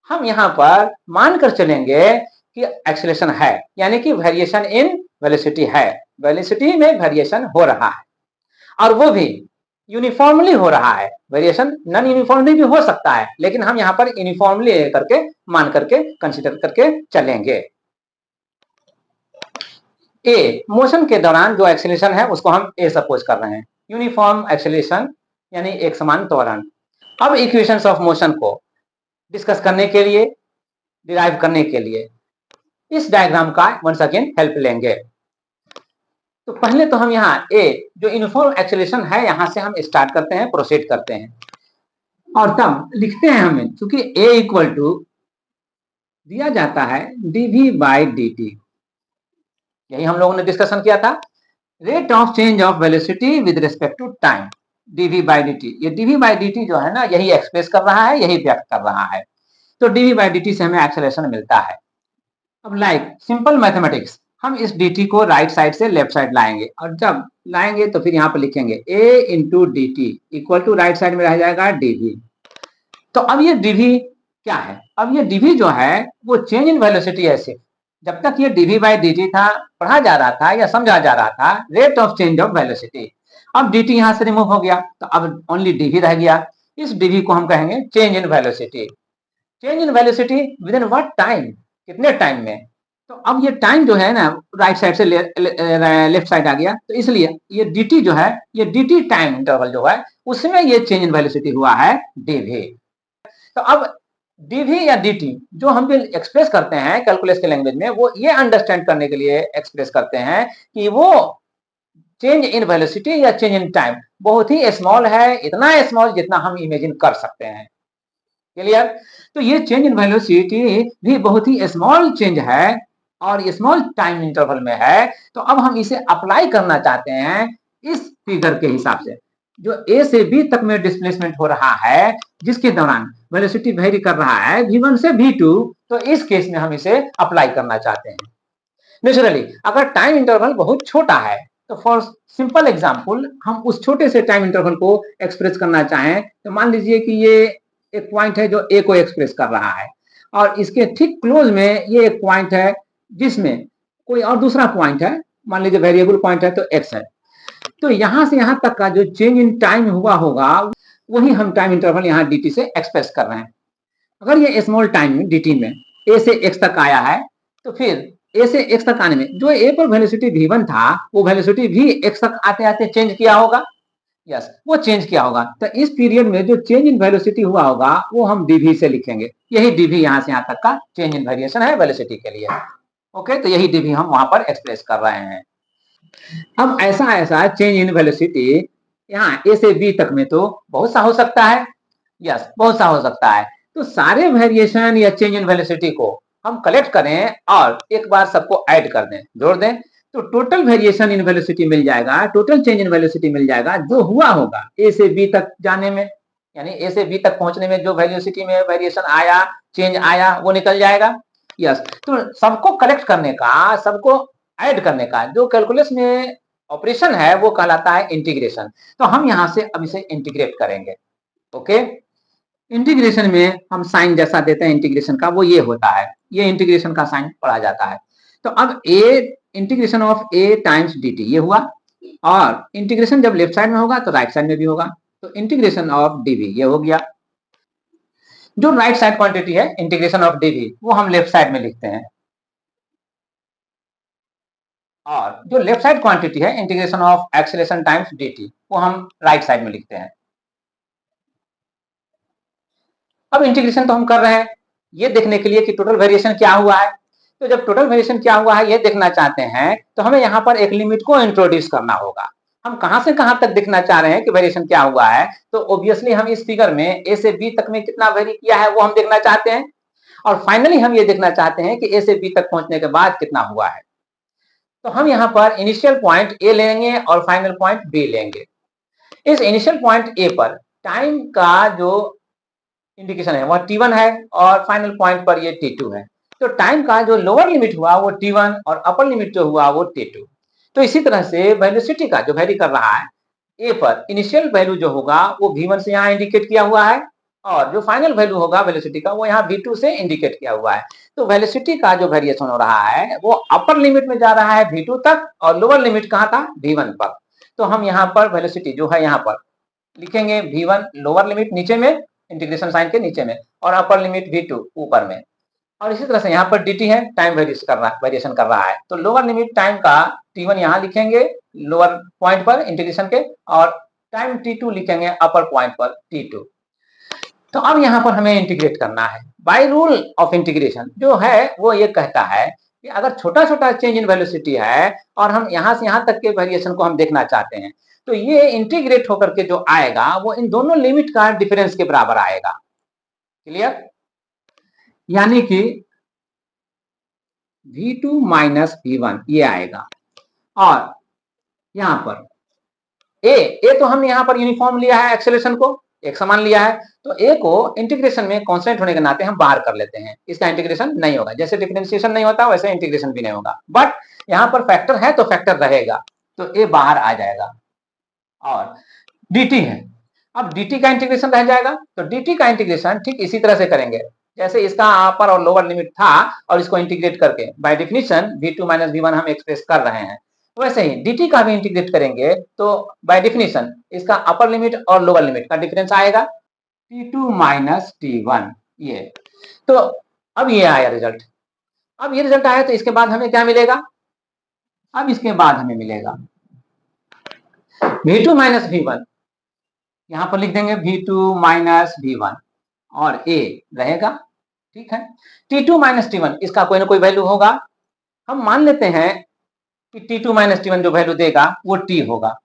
हम यहाँ पर मानकर चलेंगे कि एक्सेलरेशन है, यानी कि वेरिएशन इन वेलोसिटी है, वेलोसिटी में वेरिएशन हो रहा है और वो भी यूनिफॉर्मली हो रहा है। वेरिएशन नॉन यूनिफॉर्मली भी हो सकता है, लेकिन हम यहाँ पर यूनिफॉर्मली करके मान करके कंसीडर करके चलेंगे। ए मोशन के दौरान जो एक्सेलरेशन है उसको हम ए सपोज कर रहे हैं, यूनिफॉर्म एक्सेलरेशन यानी एक समान त्वरण। अब इक्वेशंस ऑफ मोशन को डिस्कस करने के लिए, डिराइव करने के लिए इस डायग्राम का वंस अगेन हेल्प लेंगे। तो पहले तो हम यहाँ ए जो यूनिफॉर्म एक्सेलरेशन है यहां से हम स्टार्ट करते हैं, प्रोसीड करते हैं और तब लिखते हैं हमें, क्योंकि ए इक्वल टू दिया जाता है dv बाई dt, यही हम लोगों ने डिस्कशन किया था, rate of change of velocity with respect to time dv by dt। ये dv बाई dt जो है ना यही एक्सप्रेस कर रहा है, यही व्यक्त कर रहा है। तो dv बाई dt से हमें एक्सेलरेशन मिलता है। अब लाइक सिंपल मैथमेटिक्स, हम इस dt को राइट साइड से लेफ्ट साइड लाएंगे और जब लाएंगे तो फिर यहाँ पर लिखेंगे a into d t equal to right side में रह जाएगा dv। तो अब ये dv क्या है, अब ये dv जो है वो चेंज इन वेलोसिटी है। सिर्फ जब तक ये dv बाई dt था, पढ़ा जा रहा था या समझा जा रहा था rate of change of velocity. अब dt यहाँ से रिमूव हो गया तो अब ओनली dv रह गया। इस dv को हम कहेंगे change in velocity. Change in velocity with in what time, कितने टाइम में। तो अब ये टाइम जो है ना राइट साइड से लेफ्ट साइड आ गया, तो इसलिए ये dt जो है, ये dt टाइम इंटरवल जो है उसमें ये चेंज इन वेलोसिटी हुआ है dv। तो अब डीवी या डीटी जो हम भी एक्सप्रेस करते हैं कैलकुलस के लैंग्वेज में, वो ये अंडरस्टैंड करने के लिए एक्सप्रेस करते हैं कि वो चेंज इन वेलोसिटी या चेंज इन टाइम बहुत ही स्मॉल है, इतना स्मॉल जितना हम इमेजिन कर सकते हैं। क्लियर? तो ये चेंज इन वेलोसिटी भी बहुत ही स्मॉल चेंज है और स्मॉल टाइम इंटरवल में है। तो अब हम इसे अप्लाई करना चाहते हैं इस फिगर के हिसाब से, जो ए से बी तक में डिस्प्लेसमेंट हो रहा है, जिसके दौरान वेलोसिटी वेरी कर रहा है v1 से v2। तो इस केस में हम इसे अप्लाई करना चाहते हैं। नेचुरली अगर टाइम इंटरवल बहुत छोटा है, तो फॉर सिंपल एग्जांपल हम उस छोटे से टाइम इंटरवल को एक्सप्रेस करना चाहें, तो मान लीजिए कि ये एक पॉइंट है जो ए को एक्सप्रेस कर रहा है, और इसके ठीक क्लोज में ये एक पॉइंट है जिसमें कोई और दूसरा पॉइंट है, मान लीजिए वेरिएबल पॉइंट है तो एक्स है। तो यहां से यहां तक का जो चेंज इन टाइम हुआ होगा, वही हम टाइम इंटरवल यहाँ dt से एक्सप्रेस कर रहे हैं। अगर ये स्मॉल टाइम में dt में a से x तक आया है, तो फिर a से x तक आने में जो a पर वेलोसिटी v1 था, वो वेलोसिटी भी x तक आते आते चेंज किया होगा। यस, वो चेंज किया होगा। तो इस पीरियड में जो चेंज इन वेलोसिटी हुआ होगा, वो हम dv से लिखेंगे। यही dv यहाँ से यहाँ तक का चेंज इन वेरिएशन है वेलोसिटी के लिए। ओके, तो यही dv हम वहां पर एक्सप्रेस कर रहे हैं। अब ऐसा चेंज इन वेलोसिटी यहाँ ए से बी तक में तो बहुत सा हो सकता है। यस, बहुत सा हो सकता है। तो सारे वेरिएशन या चेंज इन वेलोसिटी को हम कलेक्ट करें और एक बार सबको ऐड कर दें, जोड़ दें, तो टोटल वेरिएशन इन वेलोसिटी मिल जाएगा, टोटल चेंज इन वेलोसिटी मिल जाएगा जो हुआ होगा ए से बी तक जाने में, यानी ए से बी तक पहुंचने में जो वेलोसिटी में वेरिएशन आया, चेंज आया, वो निकल जाएगा। यस, तो सबको कलेक्ट करने का, सबको ऐड करने का जो कैलकुलस में ऑपरेशन है, वो कहलाता है इंटीग्रेशन। तो हम यहां से अब इसे इंटीग्रेट करेंगे। ओके, इंटीग्रेशन में हम साइन जैसा देते हैं इंटीग्रेशन का, वो ये होता है, ये इंटीग्रेशन का साइन पढ़ा जाता है। तो अब A integration of A times dt ये हुआ, और इंटीग्रेशन जब लेफ्ट साइड में होगा तो राइट साइड में भी होगा, तो इंटीग्रेशन ऑफ dv ये हो गया। जो राइट साइड क्वांटिटी है इंटीग्रेशन ऑफ dv, वो हम लेफ्ट साइड में लिखते हैं, और जो लेफ्ट साइड क्वांटिटी है integration of acceleration times dt, वो हम राइट साइड में लिखते हैं। अब इंटीग्रेशन तो हम कर रहे हैं ये देखने के लिए कि टोटल वेरिएशन क्या हुआ है। तो जब टोटल वेरिएशन क्या हुआ है ये देखना चाहते हैं, तो हमें यहाँ पर एक लिमिट को इंट्रोड्यूस करना होगा। हम कहां से कहां तक देखना चाह रहे हैं कि वेरिएशन क्या हुआ है, तो ऑब्वियसली हम इस फिगर में ए से बी तक में कितना वेरी किया है वो हम देखना चाहते हैं, और फाइनली हम ये देखना चाहते हैं कि ए से बी तक पहुंचने के बाद कितना हुआ है। तो हम यहाँ पर इनिशियल पॉइंट ए लेंगे और फाइनल पॉइंट बी लेंगे। इस इनिशियल पॉइंट ए पर टाइम का जो इंडिकेशन है वह t1 है, और फाइनल पॉइंट पर ये t2 है। तो टाइम का जो लोअर लिमिट हुआ वो t1 और अपर लिमिट जो हुआ वो t2। तो इसी तरह से वेलोसिटी का जो वेरी कर रहा है ए पर, इनिशियल वैल्यू जो होगा वो v1 से यहाँ इंडिकेट किया हुआ है, और जो फाइनल वैल्यू होगा वेलोसिटी का वो यहाँ v2 से इंडिकेट किया हुआ है। तो वेलोसिटी का जो वेरिएशन हो रहा है वो अपर लिमिट में जा रहा है v2 तक, और लोअर लिमिट कहाँ था, v1 पर। तो हम यहाँ पर वेलोसिटी जो है यहाँ पर लिखेंगे v1 लोअर लिमिट नीचे में, इंटीग्रेशन साइन के नीचे में, और अपर लिमिट v2 ऊपर में। और इसी तरह से यहाँ पर dt है, टाइम वेरिएशन कर रहा है, तो लोअर लिमिट टाइम का t1 यहाँ लिखेंगे लोअर पॉइंट पर इंटीग्रेशन के, और टाइम t2 लिखेंगे अपर पॉइंट पर t2। तो अब यहाँ पर हमें इंटीग्रेट करना है। बाय रूल ऑफ इंटीग्रेशन जो है वो ये कहता है कि अगर छोटा छोटा चेंज इन वेलोसिटी है और हम यहाँ से यहाँ तक के वेरिएशन को हम देखना चाहते हैं, तो ये इंटीग्रेट होकर के जो आएगा वो इन दोनों लिमिट का डिफरेंस के बराबर आएगा। क्लियर? यानी कि v2 माइनस v1 ये आएगा, और यहाँ पर ए तो हमने यहाँ पर यूनिफॉर्म लिया है, एक्सेलरेशन को एक समान लिया है, तो ए को इंटीग्रेशन में कांस्टेंट होने के नाते हम बाहर कर लेते हैं, इसका इंटीग्रेशन नहीं होगा। जैसे डिफरेंशिएशन नहीं होता वैसे इंटीग्रेशन भी नहीं होगा, बट यहाँ पर फैक्टर है तो फैक्टर रहेगा, तो ए बाहर आ जाएगा। और dt है, अब dt का इंटीग्रेशन रह जाएगा, तो dt का इंटीग्रेशन ठीक इसी तरह से करेंगे जैसे इसका अपर और लोअर लिमिट था, और इसको इंटीग्रेट करके by definition v2 minus v1 हम एक्सप्रेस कर रहे हैं, वैसे ही dt का भी इंटीग्रेट करेंगे तो बाय डेफिनेशन इसका अपर लिमिट और लोअर लिमिट का डिफरेंस आएगा t2 माइनस t1 ये। तो अब ये आया रिजल्ट। अब ये रिजल्ट आया तो इसके बाद हमें क्या मिलेगा, अब इसके बाद हमें मिलेगा v2 माइनस v1, यहां पर लिख देंगे v2 माइनस v1, और a रहेगा ठीक है। T2 माइनस T1 इसका कोई ना कोई वैल्यू होगा। हम मान लेते हैं कि T2 माइनस T1 जो वैल्यू देगा वो T होगा,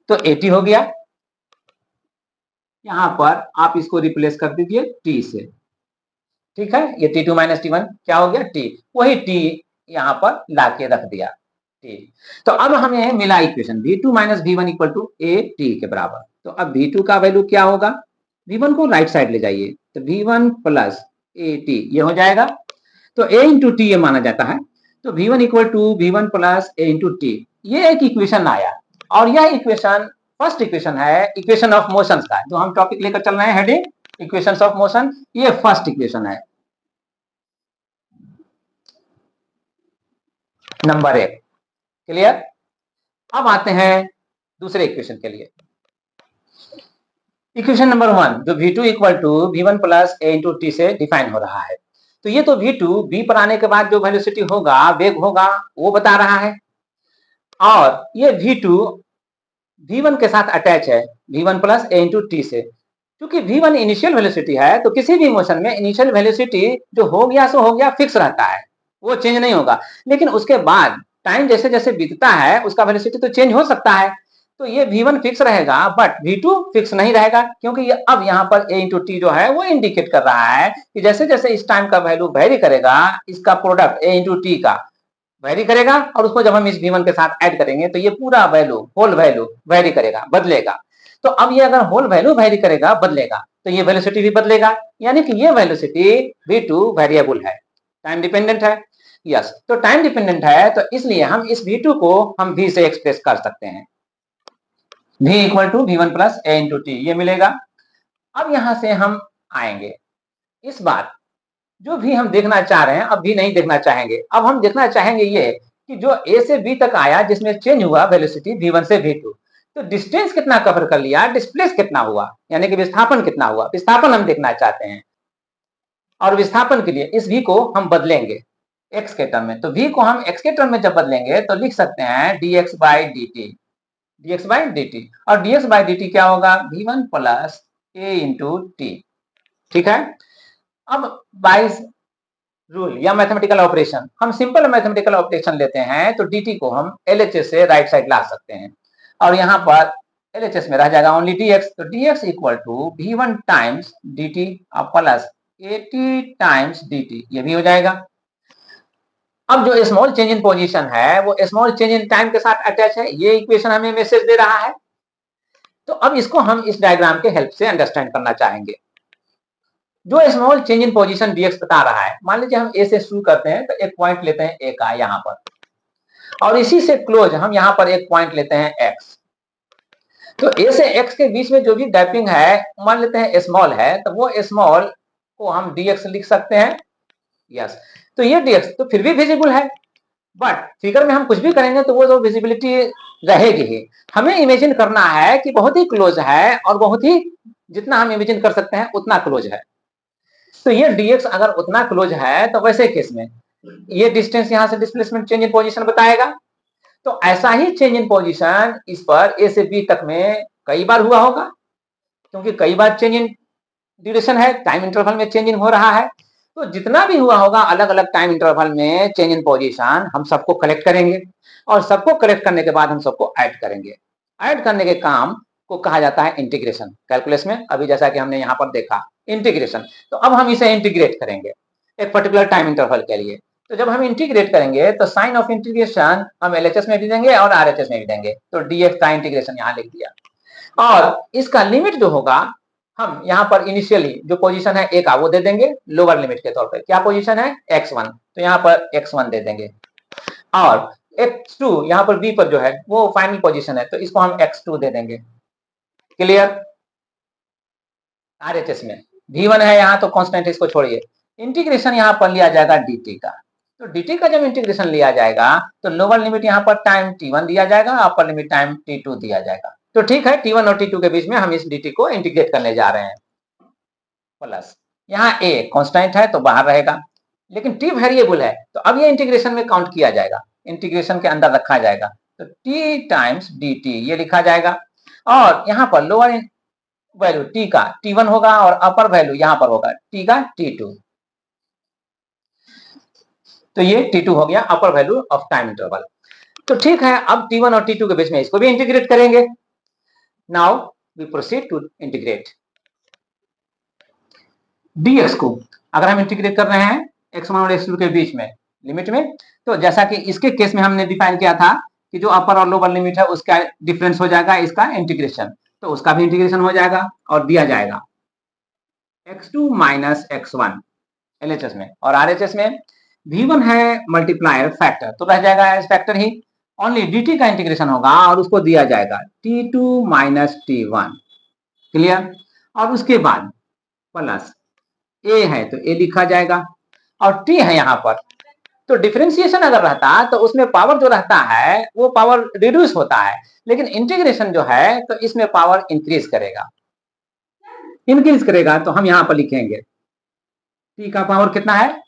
तो AT हो गया। यहां पर आप इसको रिप्लेस कर दीजिए T से, ठीक है। ये T2 माइनस T1 क्या हो गया, T। वही T यहां पर ला के रख दिया, T। तो अब हमें मिला equation V2 minus V1 equal to AT के बराबर। तो अब V2 का वैल्यू क्या होगा, V1 को राइट साइड ले जाइए, तो V1 प्लस AT ये हो जाएगा। तो A इंटू टी ये माना जाता है, तो V1 equal to V1 plus A into t, ये एक इक्वेशन आया। और यह इक्वेशन फर्स्ट इक्वेशन है इक्वेशन ऑफ मोशन का, जो हम टॉपिक लेकर चल रहे हैं हेडिंग इक्वेशंस ऑफ मोशन, ये फर्स्ट इक्वेशन है नंबर 1। क्लियर। अब आते हैं दूसरे इक्वेशन के लिए। इक्वेशन नंबर 1 जो V2 equal to V1 plus A into t से डिफाइन हो रहा है। तो ये तो V2 B पर आने के बाद जो वेलोसिटी होगा, वेग होगा, वो बता रहा है। और ये V2 V1 के साथ अटैच है, V1 plus A into t से। क्योंकि V1 इनिशियल वेलोसिटी है, तो किसी भी मोशन में इनिशियल वेलोसिटी जो हो गया सो हो गया, फिक्स रहता है, वो चेंज नहीं होगा। लेकिन उसके बाद टाइम जैसे जैसे बीतता है उसका वेलोसिटी तो चेंज हो सकता है। तो ये V1 फिक्स रहेगा, बट V2 फिक्स नहीं रहेगा, क्योंकि ये अब यहाँ पर A इंटू टी जो है वो इंडिकेट कर रहा है कि जैसे जैसे इस टाइम का वैल्यू वेरी करेगा, इसका प्रोडक्ट A इंटू टी का वेरी करेगा, और उसको जब हम इस V1 के साथ ऐड करेंगे तो ये पूरा वैल्यू, होल वैल्यू वेरी करेगा, बदलेगा। तो अब ये अगर होल वैल्यू वेरी करेगा, बदलेगा, तो ये वेलोसिटी भी बदलेगा, यानी कि ये वेलोसिटी V2 वेरिएबल है, टाइम डिपेंडेंट है। यस, तो टाइम डिपेंडेंट है, तो इसलिए हम इस V2 को हम V से एक्सप्रेस कर सकते हैं, V equal to V1 plus A into t, ये मिलेगा। अब यहां से हम आएंगे इस बात, जो भी हम देखना चाह रहे हैं अब भी नहीं देखना चाहेंगे। अब हम देखना चाहेंगे ये कि जो A से B तक आया, जिसमें चेंज हुआ वेलोसिटी V1 से V2, तो डिस्टेंस कितना कवर कर लिया, डिस्प्लेस कितना हुआ, यानी कि विस्थापन कितना हुआ, विस्थापन हम देखना चाहते हैं। और विस्थापन के लिए इस V को हम बदलेंगे x के टर्म में। तो V को हम x के टर्म में जब बदलेंगे तो लिख सकते हैं dx बाई dt, और dx बाई dt क्या होगा, V1 plus A into T, ठीक है। अब बाइस रूल या मैथमेटिकल ऑपरेशन, हम सिंपल मैथमेटिकल ऑपरेशन लेते हैं, तो dt को हम LHS से राइट साइड ला सकते हैं, और यहाँ पर LHS में रह जाएगा ओनली dx, तो dx equal to V1 times dt plus AT times dt, ये भी हो जाएगा। अब जो स्मॉल चेंज इन पोजीशन है वो स्मॉल चेंज इन टाइम के साथ अटैच है, ये इक्वेशन हमें मैसेज दे रहा है। तो अब इसको हम इस डायग्राम के हेल्प से अंडरस्टैंड करना चाहेंगे। जो small change in position dx बता रहा है, मान लीजिए हम A से शुरू करते हैं, तो एक पॉइंट लेते हैं A का यहाँ पर, और इसी से क्लोज हम यहाँ पर एक पॉइंट लेते हैं x। तो A से x के बीच में जो भी गैपिंग है मान लेते हैं स्मॉल है, तो वो स्मॉल को हम dx लिख सकते हैं। यस, तो ये dx तो फिर भी विजिबल है, बट फिगर में हम कुछ भी करेंगे तो वो जो विजिबिलिटी रहेगी ही। हमें इमेजिन करना है कि बहुत ही क्लोज है, और बहुत ही जितना हम इमेजिन कर सकते हैं उतना क्लोज है। तो ये dx अगर उतना क्लोज है, तो वैसे केस में ये डिस्टेंस यहाँ से डिस्प्लेसमेंट चेंज इन पोजीशन बताएगा। तो ऐसा ही चेंज इन पोजीशन इस पर A से B तक में कई बार हुआ होगा, क्योंकि कई बार चेंज इन ड्यूरेशन है, टाइम इंटरवल में चेंज इन हो रहा है। तो जितना भी हुआ होगा अलग अलग टाइम इंटरवल में चेंज इन पोजीशन, हम सबको कलेक्ट करेंगे, और सबको कलेक्ट करने के बाद हम सबको ऐड करेंगे। ऐड करने के काम को कहा जाता है इंटीग्रेशन, कैलकुलस में अभी जैसा कि हमने यहाँ पर देखा इंटीग्रेशन। तो अब हम इसे इंटीग्रेट करेंगे एक पर्टिकुलर टाइम इंटरवल के लिए। तो जब हम इंटीग्रेट करेंगे तो साइन ऑफ इंटीग्रेशन हम LHS में भी देंगे और RHS में भी देंगे। तो dx का इंटीग्रेशन यहाँ लिख दिया, और इसका लिमिट जो होगा हम यहाँ पर इनिशियली जो पोजीशन है A का वो दे देंगे लोअर लिमिट के तौर पर। क्या पोजीशन है, x1, तो यहाँ पर x1 दे देंगे, और x2 यहाँ पर B पर जो है वो फाइनल पोजीशन है, तो इसको हम x2 दे देंगे। क्लियर। RHS में V1 है यहाँ, तो कांस्टेंट इसको छोड़िए। इंटीग्रेशन यहाँ पर लिया जाएगा dt का, तो dt का जब इंटीग्रेशन लिया जाएगा तो लोअर लिमिट यहाँ पर टाइम t1 दिया जाएगा, अपर लिमिट टाइम t2 दिया जाएगा। तो ठीक है, t1 और t2 के बीच में हम इस dt को इंटीग्रेट करने जा रहे हैं। प्लस यहाँ a कांस्टेंट है तो बाहर रहेगा, लेकिन t वेरिएबल है, तो अब ये इंटीग्रेशन में काउंट किया जाएगा, इंटीग्रेशन के अंदर रखा जाएगा। तो t टाइम्स dt ये लिखा जाएगा, और यहाँ पर लोअर वैल्यू टी का T1 होगा और अपर वैल्यू यहां पर होगा टी का T2। तो ये T2 हो गया अपर वैल्यू ऑफ टाइम इंटरवल। तो ठीक है, अब T1 और T2 के बीच में इसको भी इंटीग्रेट करेंगे। Now we proceed to integrate dx को। अगर हम इंटीग्रेट कर रहे हैं x1 और x2 के बीच में लिमिट में, तो जैसा कि इसके केस में हमने डिफाइन किया था कि जो अपर और लोअर लिमिट है उसका डिफरेंस हो जाएगा इसका इंटीग्रेशन, तो उसका भी इंटीग्रेशन हो जाएगा और दिया जाएगा x2 माइनस x1 LHS में, और RHS में v1 है मल्टीप्लायर फैक्टर, तो रह जाएगा एज फैक्टर ही। ओनली dt का इंटीग्रेशन होगा और उसको दिया जाएगा t2 माइनस t1। क्लियर? और उसके बाद प्लस a है तो a लिखा जाएगा और t है यहाँ पर। तो डिफरेंशिएशन अगर रहता तो उसमें पावर जो रहता है वो पावर रिड्यूस होता है, लेकिन इंटीग्रेशन जो है तो इसमें पावर इंक्रीज करेगा। तो हम यहाँ पर लिखेंगे t का पावर कितना है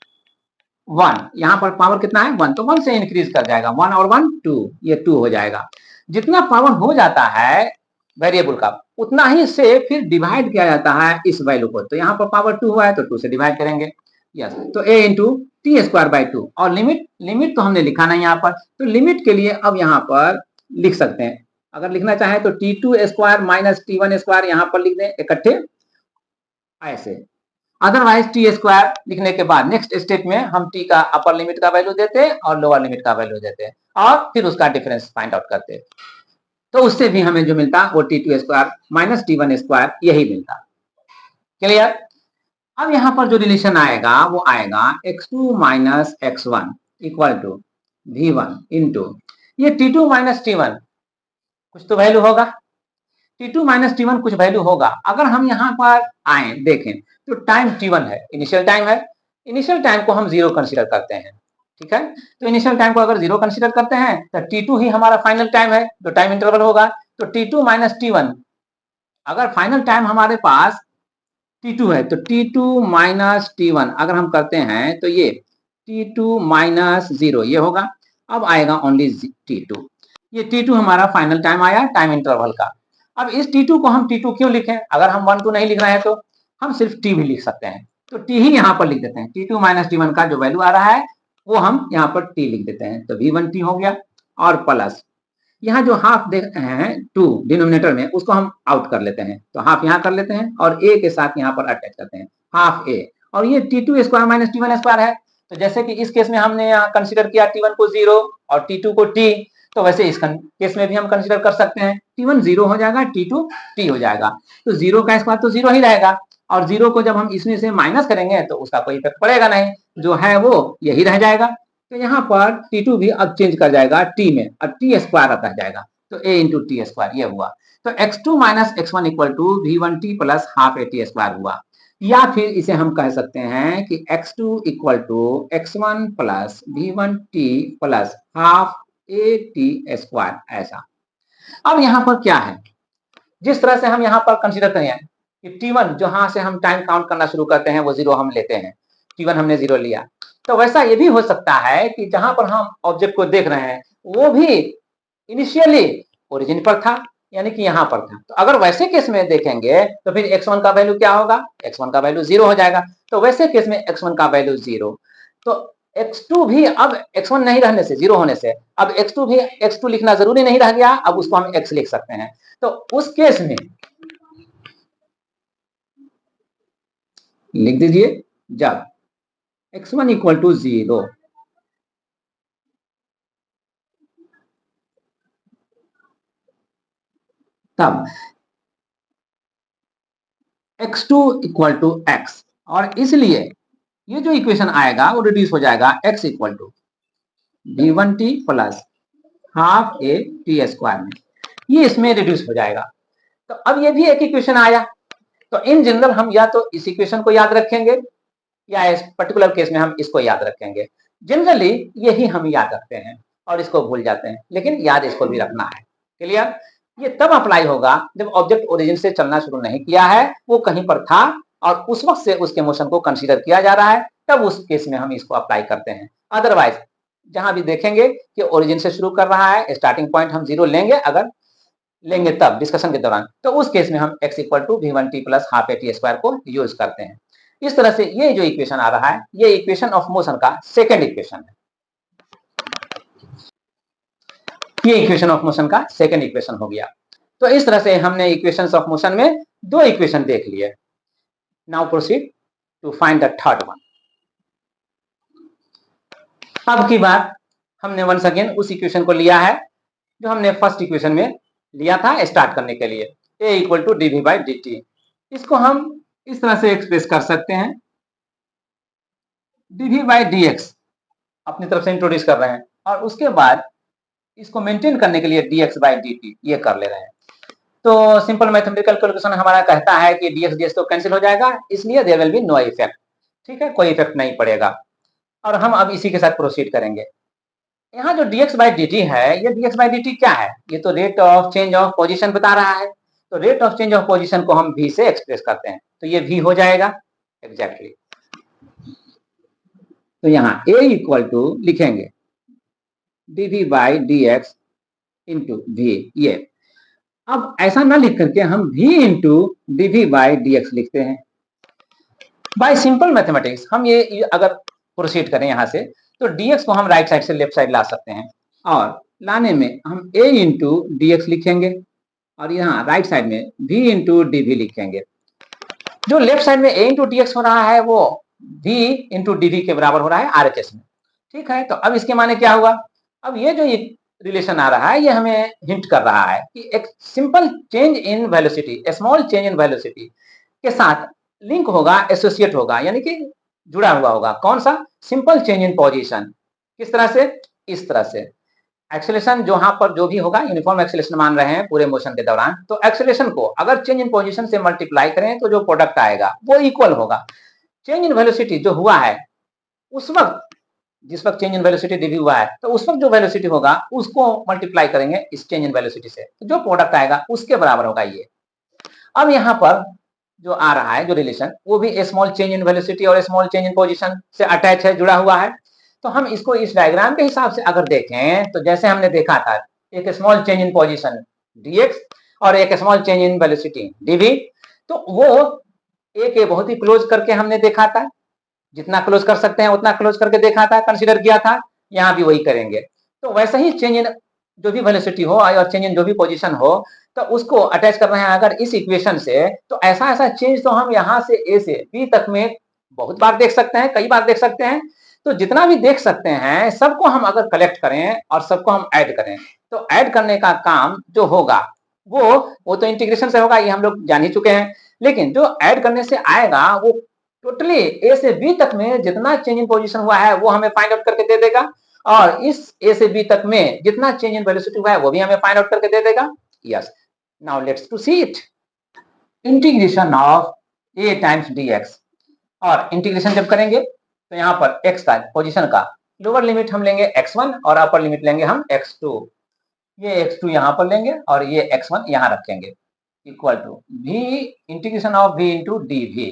1, यहाँ पर पावर कितना है 1, तो 1 से इंक्रीज कर जाएगा, 1 और 1 2, ये 2 हो जाएगा। जितना पावर हो जाता है वेरिएबल का उतना ही से फिर डिवाइड किया जाता है इस वैल्यू को। तो यहाँ पर पावर 2 हुआ है तो 2 से डिवाइड करेंगे। यस, तो a into T square by 2, और लिमिट तो हमने लिखा नहीं यहाँ पर, तो लिमिट के लिए अब यहाँ पर लिख सकते हैं। अगर लिखना चाहे तो t2 square minus t1 square यहाँ पर लिख दें इकट्ठे ऐसे। अदरवाइज टी स्क्वायर लिखने के बाद नेक्स्ट स्टेप में हम टी का अपर लिमिट का वैल्यू देते और लोअर लिमिट का वैल्यू देते और फिर उसका डिफरेंस फाइंड आउट करते, तो उससे भी हमें जो मिलता वो t2 square minus t1 square यही मिलता। क्लियर? अब यहाँ पर जो रिलेशन आएगा वो आएगा x2 minus x1 equal to v1 into ये t2 माइनस t1 कुछ तो वैल्यू होगा, t2 माइनस t1 कुछ वैल्यू होगा। अगर हम यहाँ पर आए देखें तो टाइम t1 है, इनिशियल टाइम है, इनिशियल टाइम को हम 0 कंसीडर करते हैं। ठीक है, तो इनिशियल टाइम को अगर 0 कंसीडर करते हैं तो t2 ही हमारा फाइनल टाइम है जो टाइम इंटरवल होगा। तो t2 माइनस t1, अगर फाइनल टाइम हमारे पास t2 है तो t2 माइनस t1 अगर हम करते हैं तो ये t2 माइनस 0 ये होगा। अब आएगा ओनली t2, ये t2 हमारा फाइनल टाइम आया टाइम इंटरवल का। अब इस t2 को हम t2 क्यों लिखें? अगर हम 1 2 नहीं लिख रहे हैं तो हम सिर्फ t भी लिख सकते हैं, तो t ही यहाँ पर लिख देते हैं। t2 माइनस t1 का जो वैल्यू आ रहा है वो हम यहाँ पर t लिख देते हैं, तो v1t हो गया। और प्लस यहाँ जो हाफ देख रहे हैं 2 डिनोमिनेटर में उसको हम आउट कर लेते हैं, तो हाफ यहाँ कर लेते हैं और a के साथ यहाँ पर अटैच करते हैं हाफ a, और ये t2 square minus t1 square है। तो जैसे कि इस केस में हमने यहाँ कंसीडर किया t1 को 0 और t2 को t, तो वैसे इस केस में भी हम कंसीडर कर सकते हैं t1 0 हो जाएगा t2 t हो जाएगा। तो 0 का स्क्वायर तो 0 ही रहेगा, और 0 को जब हम इसमें से माइनस करेंगे तो उसका कोई इफेक्ट पड़ेगा नहीं, जो है वो यही रह जाएगा। तो यहाँ पर t2 भी अब चेंज कर जाएगा t में और t स्क्वायर आता जाएगा, तो a इंटू टी स्क्वायर ये हुआ। तो x2 minus x1 equal to v1t plus half a t square हुआ। या फिर इसे हम कह सकते हैं कि x2 equal to x1 plus v1t plus half a t square ऐसा। अब यहाँ पर क्या है, जिस तरह से हम यहाँ पर कंसीडर करें कि t1 जहां से हम टाइम काउंट करना शुरू करते हैं वो 0 हम लेते हैं, t1 हमने 0 लिया, तो वैसा ये भी हो सकता है कि जहां पर हम ऑब्जेक्ट को देख रहे हैं वो भी इनिशियली ओरिजिन पर था, यानी कि यहाँ पर था। तो अगर वैसे केस में देखेंगे तो फिर x1 का वैल्यू क्या होगा, x1 का वैल्यू 0 हो जाएगा। तो वैसे केस में x1 का वैल्यू 0, तो x2 भी अब x1 नहीं रहने से 0 होने से अब x2 भी x2 लिखना जरूरी नहीं रह गया, अब उसको हम x लिख सकते हैं। तो उस केस में लिख दीजिए जब x1 इक्वल टू 0 तब x2 इक्वल टू x, और इसलिए ये जो इक्वेशन आएगा वो रिड्यूस हो जाएगा x equal to v1t plus half a t square में, ये इसमें रिड्यूस हो जाएगा। तो अब ये भी एक इक्वेशन आया, तो इन जनरल हम या तो इस इक्वेशन को याद रखेंगे या इस पर्टिकुलर केस में हम इसको याद रखेंगे। जनरली यही हम याद रखते हैं और इसको भूल जाते हैं, लेकिन याद इसको भी रखना है। क्लियर? ये तब अप्लाई होगा जब ऑब्जेक्ट ओरिजिन से चलना शुरू नहीं किया है, वो कहीं पर था और उस वक्त से उसके मोशन को कंसीडर किया जा रहा है, तब उस केस में हम इसको अप्लाई करते हैं। अदरवाइज जहां भी देखेंगे कि ओरिजिन से शुरू कर रहा है, स्टार्टिंग पॉइंट हम 0 लेंगे अगर, लेंगे तब डिस्कशन के दौरान, तो उस केस में हम x equal to v1t plus half a t square को यूज करते हैं। इस तरह से ये जो इक्वेशन आ रहा है, ये इक्वेशन ऑफ मोशन का सेकेंड इक्वेशन है। ये इक्वेशन ऑफ मोशन का सेकेंड इक्वेशन हो गया। तो इस तरह से हमने इक्वेशंस ऑफ मोशन में दो इक्वेशन देख लिए। Now proceed to find the third one. अब की बार हमने वंस अगेन उस इक्वेशन को लिया है जो हमने फर्स्ट इक्वेशन में लिया था स्टार्ट करने के लिए, a equal to d v by d t. इसको हम इस तरह से एक्सप्रेस कर सकते हैं, d v by d x अपनी तरफ से इंट्रोड्यूस कर रहे हैं और उसके बाद इसको मेंटेन करने के लिए dx बाई dt ये कर ले रहे हैं। तो सिंपल मैथमेटिकल कैलकुलेशन हमारा कहता है कि dx dx तो कैंसिल हो जाएगा, इसलिए there will be no effect. ठीक है, कोई इफेक्ट नहीं पड़ेगा और हम अब इसी के साथ प्रोसीड करेंगे। यहाँ जो dx बाई dt है, ये dx बाई dt क्या है? ये तो rate of change of position बता रहा है। तो rate of change of position को हम v से एक्सप्रेस करते हैं, तो ये v हो जाएगा एग्जैक्टली। तो यहाँ a इक्वल टू लिखेंगे dv by dx into v। ये अब ऐसा ना लिख करके हम v into dv by dx लिखते हैं। बाय सिंपल मैथमेटिक्स हम ये अगर प्रोसीड करें यहाँ से, तो dx को हम राइट साइड से लेफ्ट साइड ला सकते हैं और लाने में हम a इंटू dx लिखेंगे और यहाँ राइट साइड में v इंटू dv लिखेंगे। जो लेफ्ट साइड में a इंटू dx हो रहा है वो v इंटू dv के बराबर हो रहा है RHS में। ठीक है, तो अब इसके माने क्या हुआ? अब ये जो रिलेशन आ रहा है ये हमें हिंट कर रहा है कि एक simple change in velocity, small change in velocity के साथ लिंक होगा, एसोसिएट होगा, यानी कि जुड़ा हुआ होगा। कौन सा? Simple change in position. किस तरह से? इस तरह से एक्सेलरेशन जहां पर जो भी होगा यूनिफॉर्म एक्सेलरेशन मान रहे हैं पूरे मोशन के दौरान, तो एक्सेलरेशन को अगर चेंज इन पोजीशन से मल्टीप्लाई करें तो जो प्रोडक्ट आएगा वो इक्वल होगा चेंज इन वेलोसिटी जो हुआ है उस वक्त, जिस वक्त चेंज इन वेलोसिटी डीवी हुआ है, तो उस वक्त जो वेलोसिटी होगा उसको मल्टीप्लाई करेंगे इस चेंज इन वेलोसिटी से, तो जो प्रोडक्ट आएगा उसके बराबर होगा ये। अब यहाँ पर जो आ रहा है जो रिलेशन, वो भी स्मॉल चेंज इन वेलोसिटी और स्मॉल चेंज इन पोजीशन से अटैच है, जुड़ा हुआ है। तो हम इसको इस डायग्राम के हिसाब से अगर देखें तो जैसे हमने देखा था एक small change in position dx और एक small change in velocity dv, तो वो ए के बहुत ही क्लोज करके हमने देखा था, जितना क्लोज कर सकते हैं उतना क्लोज करके देखा था, कंसीडर किया था। यहाँ भी वही करेंगे। तो वैसे ही चेंज इन जो भी वेलोसिटी हो और चेंज इन जो भी पोजीशन हो, तो उसको अटैच कर रहे हैं अगर इस इक्वेशन से, तो ऐसा ऐसा चेंज तो हम यहाँ से ए से बी तक में बहुत बार देख सकते हैं, कई बार देख सकते हैं। तो जितना भी देख सकते हैं सबको हम अगर कलेक्ट करें और सबको हम ऐड करें, तो ऐड करने का काम जो होगा वो तो इंटीग्रेशन से होगा, ये हम लोग जान ही चुके हैं। लेकिन जो ऐड करने से आएगा वो टोटली ए से बी तक में जितना चेंज इन पोजीशन हुआ है वो हमें फाइंड आउट करके दे देगा और इस ए से बी तक में जितना चेंज इन वेलोसिटी हुआ है वो भी हमें फाइंड आउट करके दे देगा। Yes, now let's to see it. Integration of a times dx, और इंटीग्रेशन जब करेंगे तो यहाँ पर x का पोजीशन का लोअर लिमिट हम लेंगे x1 और अपर लिमिट लेंगे हम x2। ये x2 यहाँ पर लेंगे और ये x1 यहाँ रखेंगे, equal to v integration of v into dv।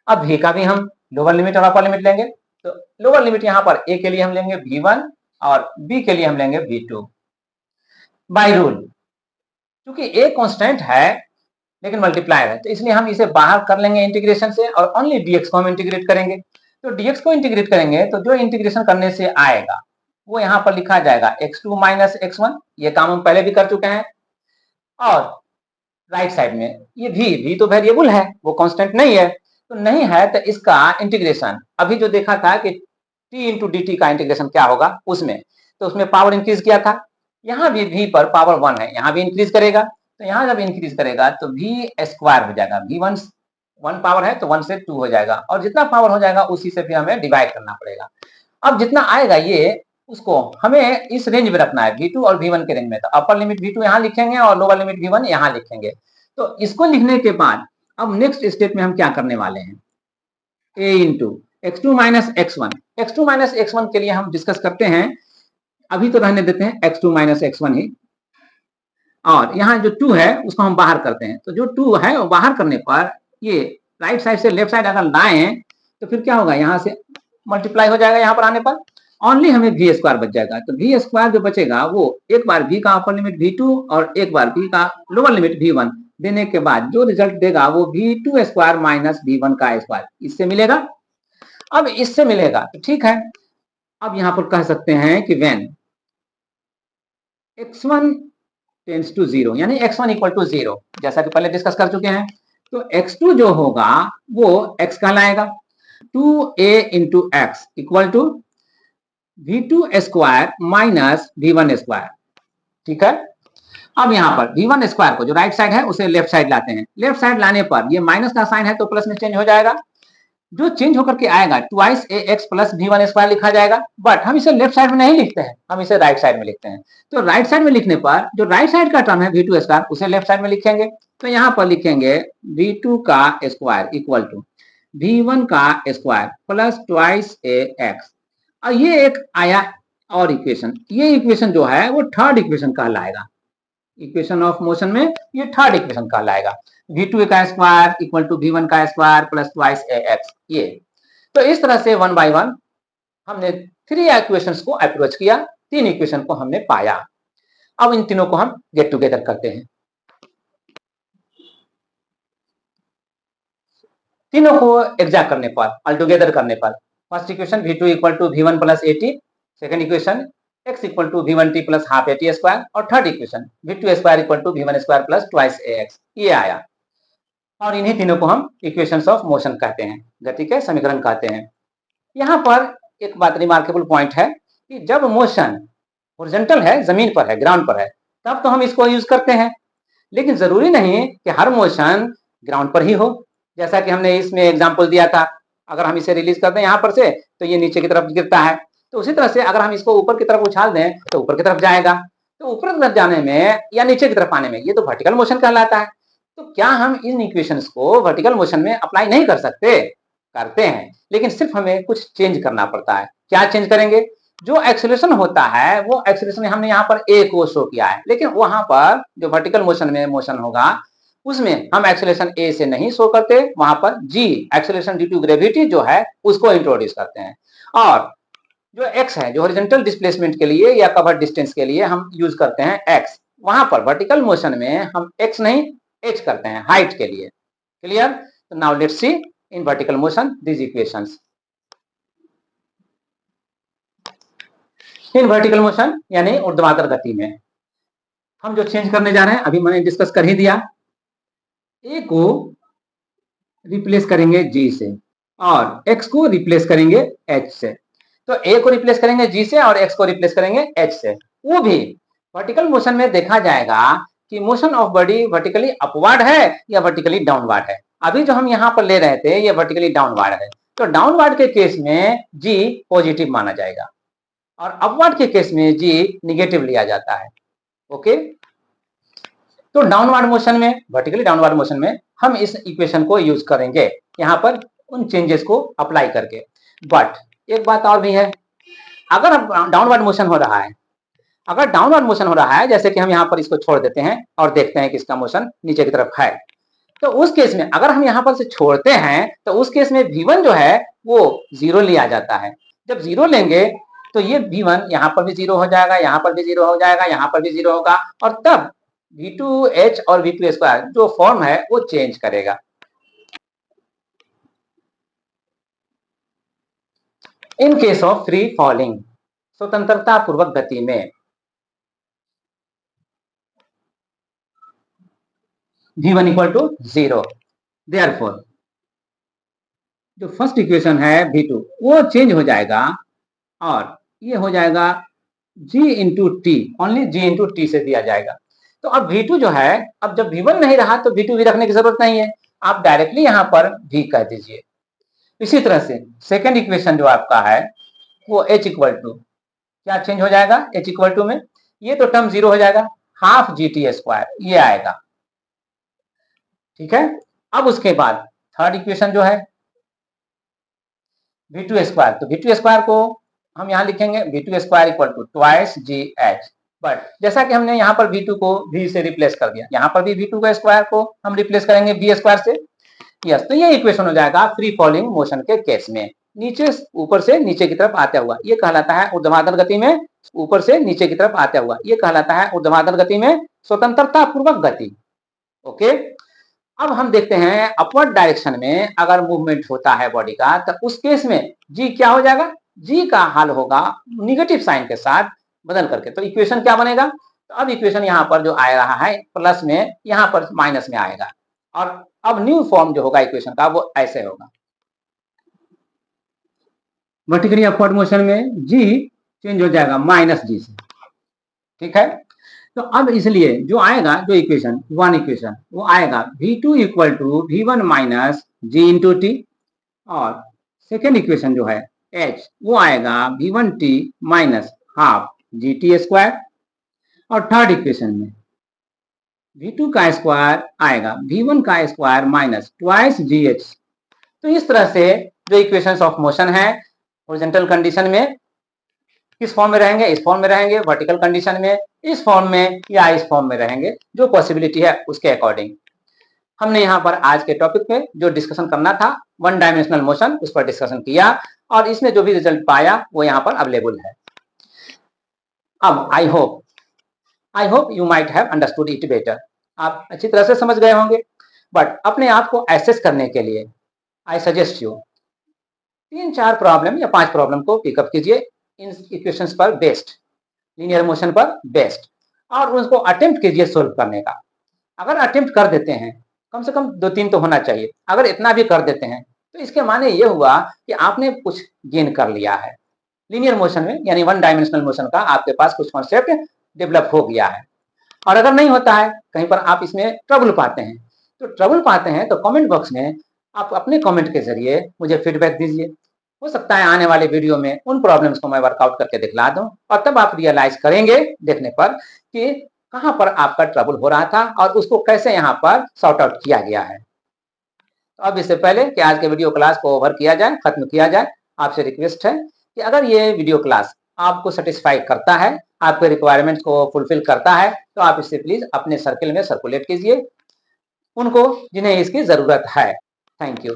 अब v का भी हम लोअर लिमिट और अपर लिमिट लेंगे, तो लोअर लिमिट यहाँ पर a के लिए हम लेंगे v1 और b के लिए हम लेंगे v2। बाय रूल, क्योंकि a कांस्टेंट है लेकिन मल्टीप्लायर है, तो इसलिए हम इसे बाहर कर लेंगे इंटीग्रेशन से और ओनली dx को हम इंटीग्रेट करेंगे। तो dx को इंटीग्रेट करेंगे तो जो इंटीग्रेशन करने से आएगा वो यहाँ पर लिखा जाएगा x2 माइनस x1। ये काम हम पहले भी कर चुके हैं। और राइट साइड में ये v तो वेरिएबल है, वो कांस्टेंट नहीं है, तो नहीं है तो इसका इंटीग्रेशन अभी जो देखा था कि t इंटू डी का इंटीग्रेशन क्या होगा उसमें, तो उसमें पावर इंक्रीज किया था। यहाँ भी v पर पावर 1 है, यहाँ भी इंक्रीज करेगा, तो यहाँ जब इंक्रीज करेगा तो v स्क्वायर हो जाएगा। v1 1 पावर है तो 1 से 2 हो जाएगा और जितना पावर हो जाएगा उसी से भी हमें डिवाइड करना पड़ेगा। अब जितना आएगा ये उसको हमें इस रेंज में रखना है v2 और v1 के रेंज में, तो अपर लिमिट v2 यहाँ लिखेंगे और लोअर लिमिट v1 यहाँ लिखेंगे। तो इसको लिखने के बाद अब नेक्स्ट स्टेप में हम क्या करने वाले हैं, a into x2 minus x1। x2 minus x1 के लिए हम डिस्कस करते हैं, अभी तो रहने देते हैं x2 माइनस x1 ही, और यहाँ जो 2 है उसको हम बाहर करते हैं। तो जो 2 है वो बाहर करने पर ये राइट साइड से लेफ्ट साइड अगर लाएं तो फिर क्या होगा, यहाँ से मल्टीप्लाई हो जाएगा यहाँ पर आने पर, ओनली हमें वी स्क्वायर बच जाएगा। तो वी स्क्वायर जो बचेगा वो एक बार वी का अपर लिमिट v2 और एक बार वी का लोअर लिमिट v1 देने के बाद जो रिजल्ट देगा वो v2 स्क्वायर माइनस v1 का स्क्वायर इससे मिलेगा। अब इससे मिलेगा तो ठीक है। अब यहां पर कह सकते हैं कि व्हेन x1 टेंड्स टू 0 यानी x1 इक्वल टू 0, जैसा कि पहले डिस्कस कर चुके हैं, तो x2 जो होगा वो x कहलाएगा। 2a into x equal to v2 square minus v1 square. ठीक है। अब यहाँ पर v1 स्क्वायर को जो राइट साइड है उसे लेफ्ट साइड लाते हैं। लेफ्ट साइड लाने पर ये माइनस का साइन है तो प्लस में चेंज हो जाएगा। जो चेंज होकर के आएगा ट्वाइस ए एक्स प्लस v1 स्क्वायर लिखा जाएगा। बट हम इसे लेफ्ट साइड में नहीं लिखते हैं, हम इसे राइट साइड में लिखते हैं। तो राइट साइड में लिखने पर जो राइट साइड का टर्म है v2 स्क्वायर उसे लेफ्ट साइड में लिखेंगे। तो यहाँ पर लिखेंगे v2 का स्क्वायर इक्वल टू v1 का स्क्वायर प्लस ट्वाइस ए एक्स। और ये एक आया और इक्वेशन, ये इक्वेशन जो है वो थर्ड इक्वेशन कहलाएगा। इक्वेशन ऑफ मोशन में ये थर्ड इक्वेशन कहलाएगा। v2 का स्क्वायर इक्वल टू v1 का स्क्वायर प्लस ट्वाइस ए एक्स। ये तो इस तरह से वन बाय वन हमने थ्री इक्वेशंस को अप्रोच किया, तीन इक्वेशन को हमने पाया। अब इन तीनों को हम गेट टुगेदर करते हैं। तीनों को एग्जैक्ट करने पर, ऑल टुगेदर करने पर, first equation v2 equal to v1 plus 80, second equation x equal to v1t plus half A T square, और third equation v2 square equal to v1 square plus twice ax। ये आया। और इन्हीं तीनों को हम इक्वेशंस ऑफ मोशन कहते हैं, गति के समीकरण कहते हैं। यहाँ पर एक बात रिमार्केबल पॉइंट है कि जब मोशन हॉरिजॉन्टल है, जमीन पर है, ग्राउंड पर है, तब तो हम इसको यूज करते हैं। लेकिन जरूरी नहीं कि हर मोशन ग्राउंड पर ही हो। जैसा कि हमने इसमें एग्जाम्पल दिया था, अगर हम इसे रिलीज कर दें यहाँ पर से तो ये नीचे की तरफ गिरता है। तो उसी तरह से अगर हम इसको ऊपर की तरफ उछाल दें तो ऊपर की तरफ जाएगा। तो ऊपर की तरफ जाने में या नीचे की तरफ आने में ये तो वर्टिकल मोशन कहलाता है। तो क्या हम इन इक्वेशंस को वर्टिकल मोशन में अप्लाई नहीं कर सकते? करते हैं, लेकिन सिर्फ हमें कुछ चेंज करना पड़ता है। क्या चेंज करेंगे? जो एक्सेलरेशन होता है वो एक्सेलरेशन हमने यहाँ पर ए को शो किया है, लेकिन वहां पर जो वर्टिकल मोशन में मोशन होगा उसमें हम एक्सेलरेशन ए से नहीं शो करते, वहां पर जी एक्सेलरेशन ड्यू टू ग्रेविटी जो है उसको इंट्रोड्यूस करते हैं। और जो एक्स है, जो हॉरिजॉन्टल डिस्प्लेसमेंट के लिए या कवर डिस्टेंस के लिए हम यूज करते हैं एक्स, वहां पर वर्टिकल मोशन में हम एक्स नहीं एच करते हैं हाइट के लिए। क्लियर? तो now let's see in vertical motion these equations। In vertical motion यानी ऊर्ध्वाधर गति में हम जो चेंज करने जा रहे हैं अभी मैंने डिस्कस कर ही दिया। ए को रिप्लेस करेंगे जी से और एक्स को रिप्लेस करेंगे एच से। तो ए को रिप्लेस करेंगे जी से और एक्स को रिप्लेस करेंगे एच से। वो भी वर्टिकल मोशन में देखा जाएगा कि motion of body vertically upward है या वर्टिकली डाउनवर्ड है। अभी जो हम यहाँ पर ले रहे थे ये वर्टिकली डाउनवर्ड है, तो डाउनवर्ड के केस में जी पॉजिटिव माना जाएगा और अपवर्ड के केस में जी निगेटिव लिया जाता है। ओके, तो डाउनवर्ड मोशन में, वर्टिकली डाउनवर्ड मोशन में हम इस इक्वेशन को यूज करेंगे यहाँ पर उन चेंजेस को अप्लाई करके। बट एक बात और भी है, अगर डाउनवर्ड मोशन हो रहा है, अगर डाउनवर्ड मोशन हो रहा है, जैसे कि हम यहाँ पर इसको छोड़ देते हैं और देखते हैं कि इसका मोशन नीचे की तरफ है, तो उस केस में अगर हम यहाँ पर से छोड़ते हैं तो उस केस में v1 जो है वो 0 लिया जाता है। जब 0 लेंगे तो ये v1 यहाँ पर भी 0 हो जाएगा, यहाँ पर भी 0 हो जाएगा, यहाँ पर भी 0 होगा, और तब v2h और v2 स्क्वायर जो फॉर्म है वो चेंज करेगा। In case of free falling, स्वतंत्रता पूर्वक गति में, v1 इक्वल टू 0, देयरफॉर जो फर्स्ट इक्वेशन है v2 वो चेंज हो जाएगा और ये हो जाएगा g into T, only g into t से दिया जाएगा। तो अब v2 जो है, अब जब v1 नहीं रहा तो v2 भी रखने की जरूरत नहीं है, आप डायरेक्टली यहाँ पर v कह दीजिए। इसी तरह से सेकेंड इक्वेशन जो आपका है वो h इक्वल टू, क्या चेंज हो जाएगा h इक्वल टू में, ये तो टर्म 0 हो जाएगा, हाफ जी टी स्क्वायर ये आएगा। ठीक है, अब उसके बाद थर्ड इक्वेशन जो है v2 स्क्वायर, तो v2 स्क्वायर को हम यहाँ लिखेंगे v2 square equal to twice g h. But जैसा कि हमने यहाँ पर v2 को v से रिप्लेस कर दिया, यहाँ पर भी v2 का स्क्वायर को हम रिप्लेस करेंगे v स्क्वायर से। यस, तो ये इक्वेशन हो जाएगा फ्री फॉलिंग मोशन के केस में, नीचे ऊपर से नीचे की तरफ आता हुआ, ये कहलाता है ऊर्ध्वाधर गति में ऊपर से नीचे की तरफ आता हुआ, ये कहलाता है ऊर्ध्वाधर गति में स्वतंत्रता पूर्वक गति। ओके, अब हम देखते हैं अपवर्ड डायरेक्शन में अगर मूवमेंट होता है बॉडी का, तो उस केस में जी क्या हो जाएगा, जी का हल होगा निगेटिव साइन के साथ बदल करके। तो इक्वेशन क्या बनेगा, तो अब इक्वेशन यहाँ पर जो आ रहा है प्लस में, यहाँ पर माइनस में आएगा, और अब न्यू फॉर्म जो होगा इक्वेशन का वो ऐसे होगा, वर्टिकली अपवर्ड मोशन में जी चेंज हो जाएगा माइनस जी से। ठीक है, तो अब इसलिए जो आएगा जो इक्वेशन वन इक्वेशन वो आएगा V2 equal to V1 minus g into t, और सेकेंड इक्वेशन जो है H वो आएगा V1t minus half g t square, और थर्ड इक्वेशन में V2 का स्क्वायर आएगा V1 का square minus twice g h. तो इस तरह से जो इक्वेशंस ऑफ मोशन है हॉरिजॉन्टल कंडीशन में किस फॉर्म में रहेंगे, इस फॉर्म में रहेंगे, वर्टिकल कंडीशन में इस फॉर्म में या इस फॉर्म में रहेंगे, जो पॉसिबिलिटी है उसके अकॉर्डिंग। हमने यहाँ पर आज के टॉपिक पे जो डिस्कशन करना था वन डायमेंशनल मोशन, उस पर डिस्कशन किया, और इसमें जो भी रिजल्ट पाया वो यहाँ पर अवेलेबल है। अब I hope you might have understood it better, आप अच्छी तरह से समझ गए होंगे। बट अपने आप को एसेस करने के लिए आई सजेस्ट यू 3-4 प्रॉब्लम या 5 प्रॉब्लम को पिकअप कीजिए इन इक्वेशंस पर बेस्ड, लीनियर मोशन पर बेस्ड, और उसको अटेम्प्ट कीजिए सोल्व करने का। अगर अटेम्प्ट कर देते हैं, कम से कम 2-3 तो होना चाहिए, अगर इतना भी कर देते हैं तो इसके माने ये हुआ कि आपने कुछ गेन कर लिया है लीनियर मोशन में, यानी वन डायमेंशनल मोशन का आपके पास कुछ कॉन्सेप्ट डेवलप हो गया है। और अगर नहीं होता है, कहीं पर आप इसमें ट्रबल पाते हैं, तो कमेंट बॉक्स में आप अपने कमेंट के जरिए मुझे फीडबैक दीजिए। हो सकता है आने वाले वीडियो में उन प्रॉब्लम्स को मैं वर्कआउट करके दिखला दूं, और तब आप रियलाइज करेंगे देखने पर कि कहां पर आपका ट्रबल हो रहा था और उसको कैसे यहाँ पर सॉर्ट आउट किया गया है। तो अब इससे पहले कि आज के वीडियो क्लास को ओवर किया जाए, खत्म किया जाए, आपसे रिक्वेस्ट है कि अगर ये वीडियो क्लास आपको सेटिस्फाई करता है, आपके रिक्वायरमेंट्स को फुलफिल करता है, तो आप इसे प्लीज अपने सर्किल में सर्कुलेट कीजिए उनको जिन्हें इसकी जरूरत है। Thank you.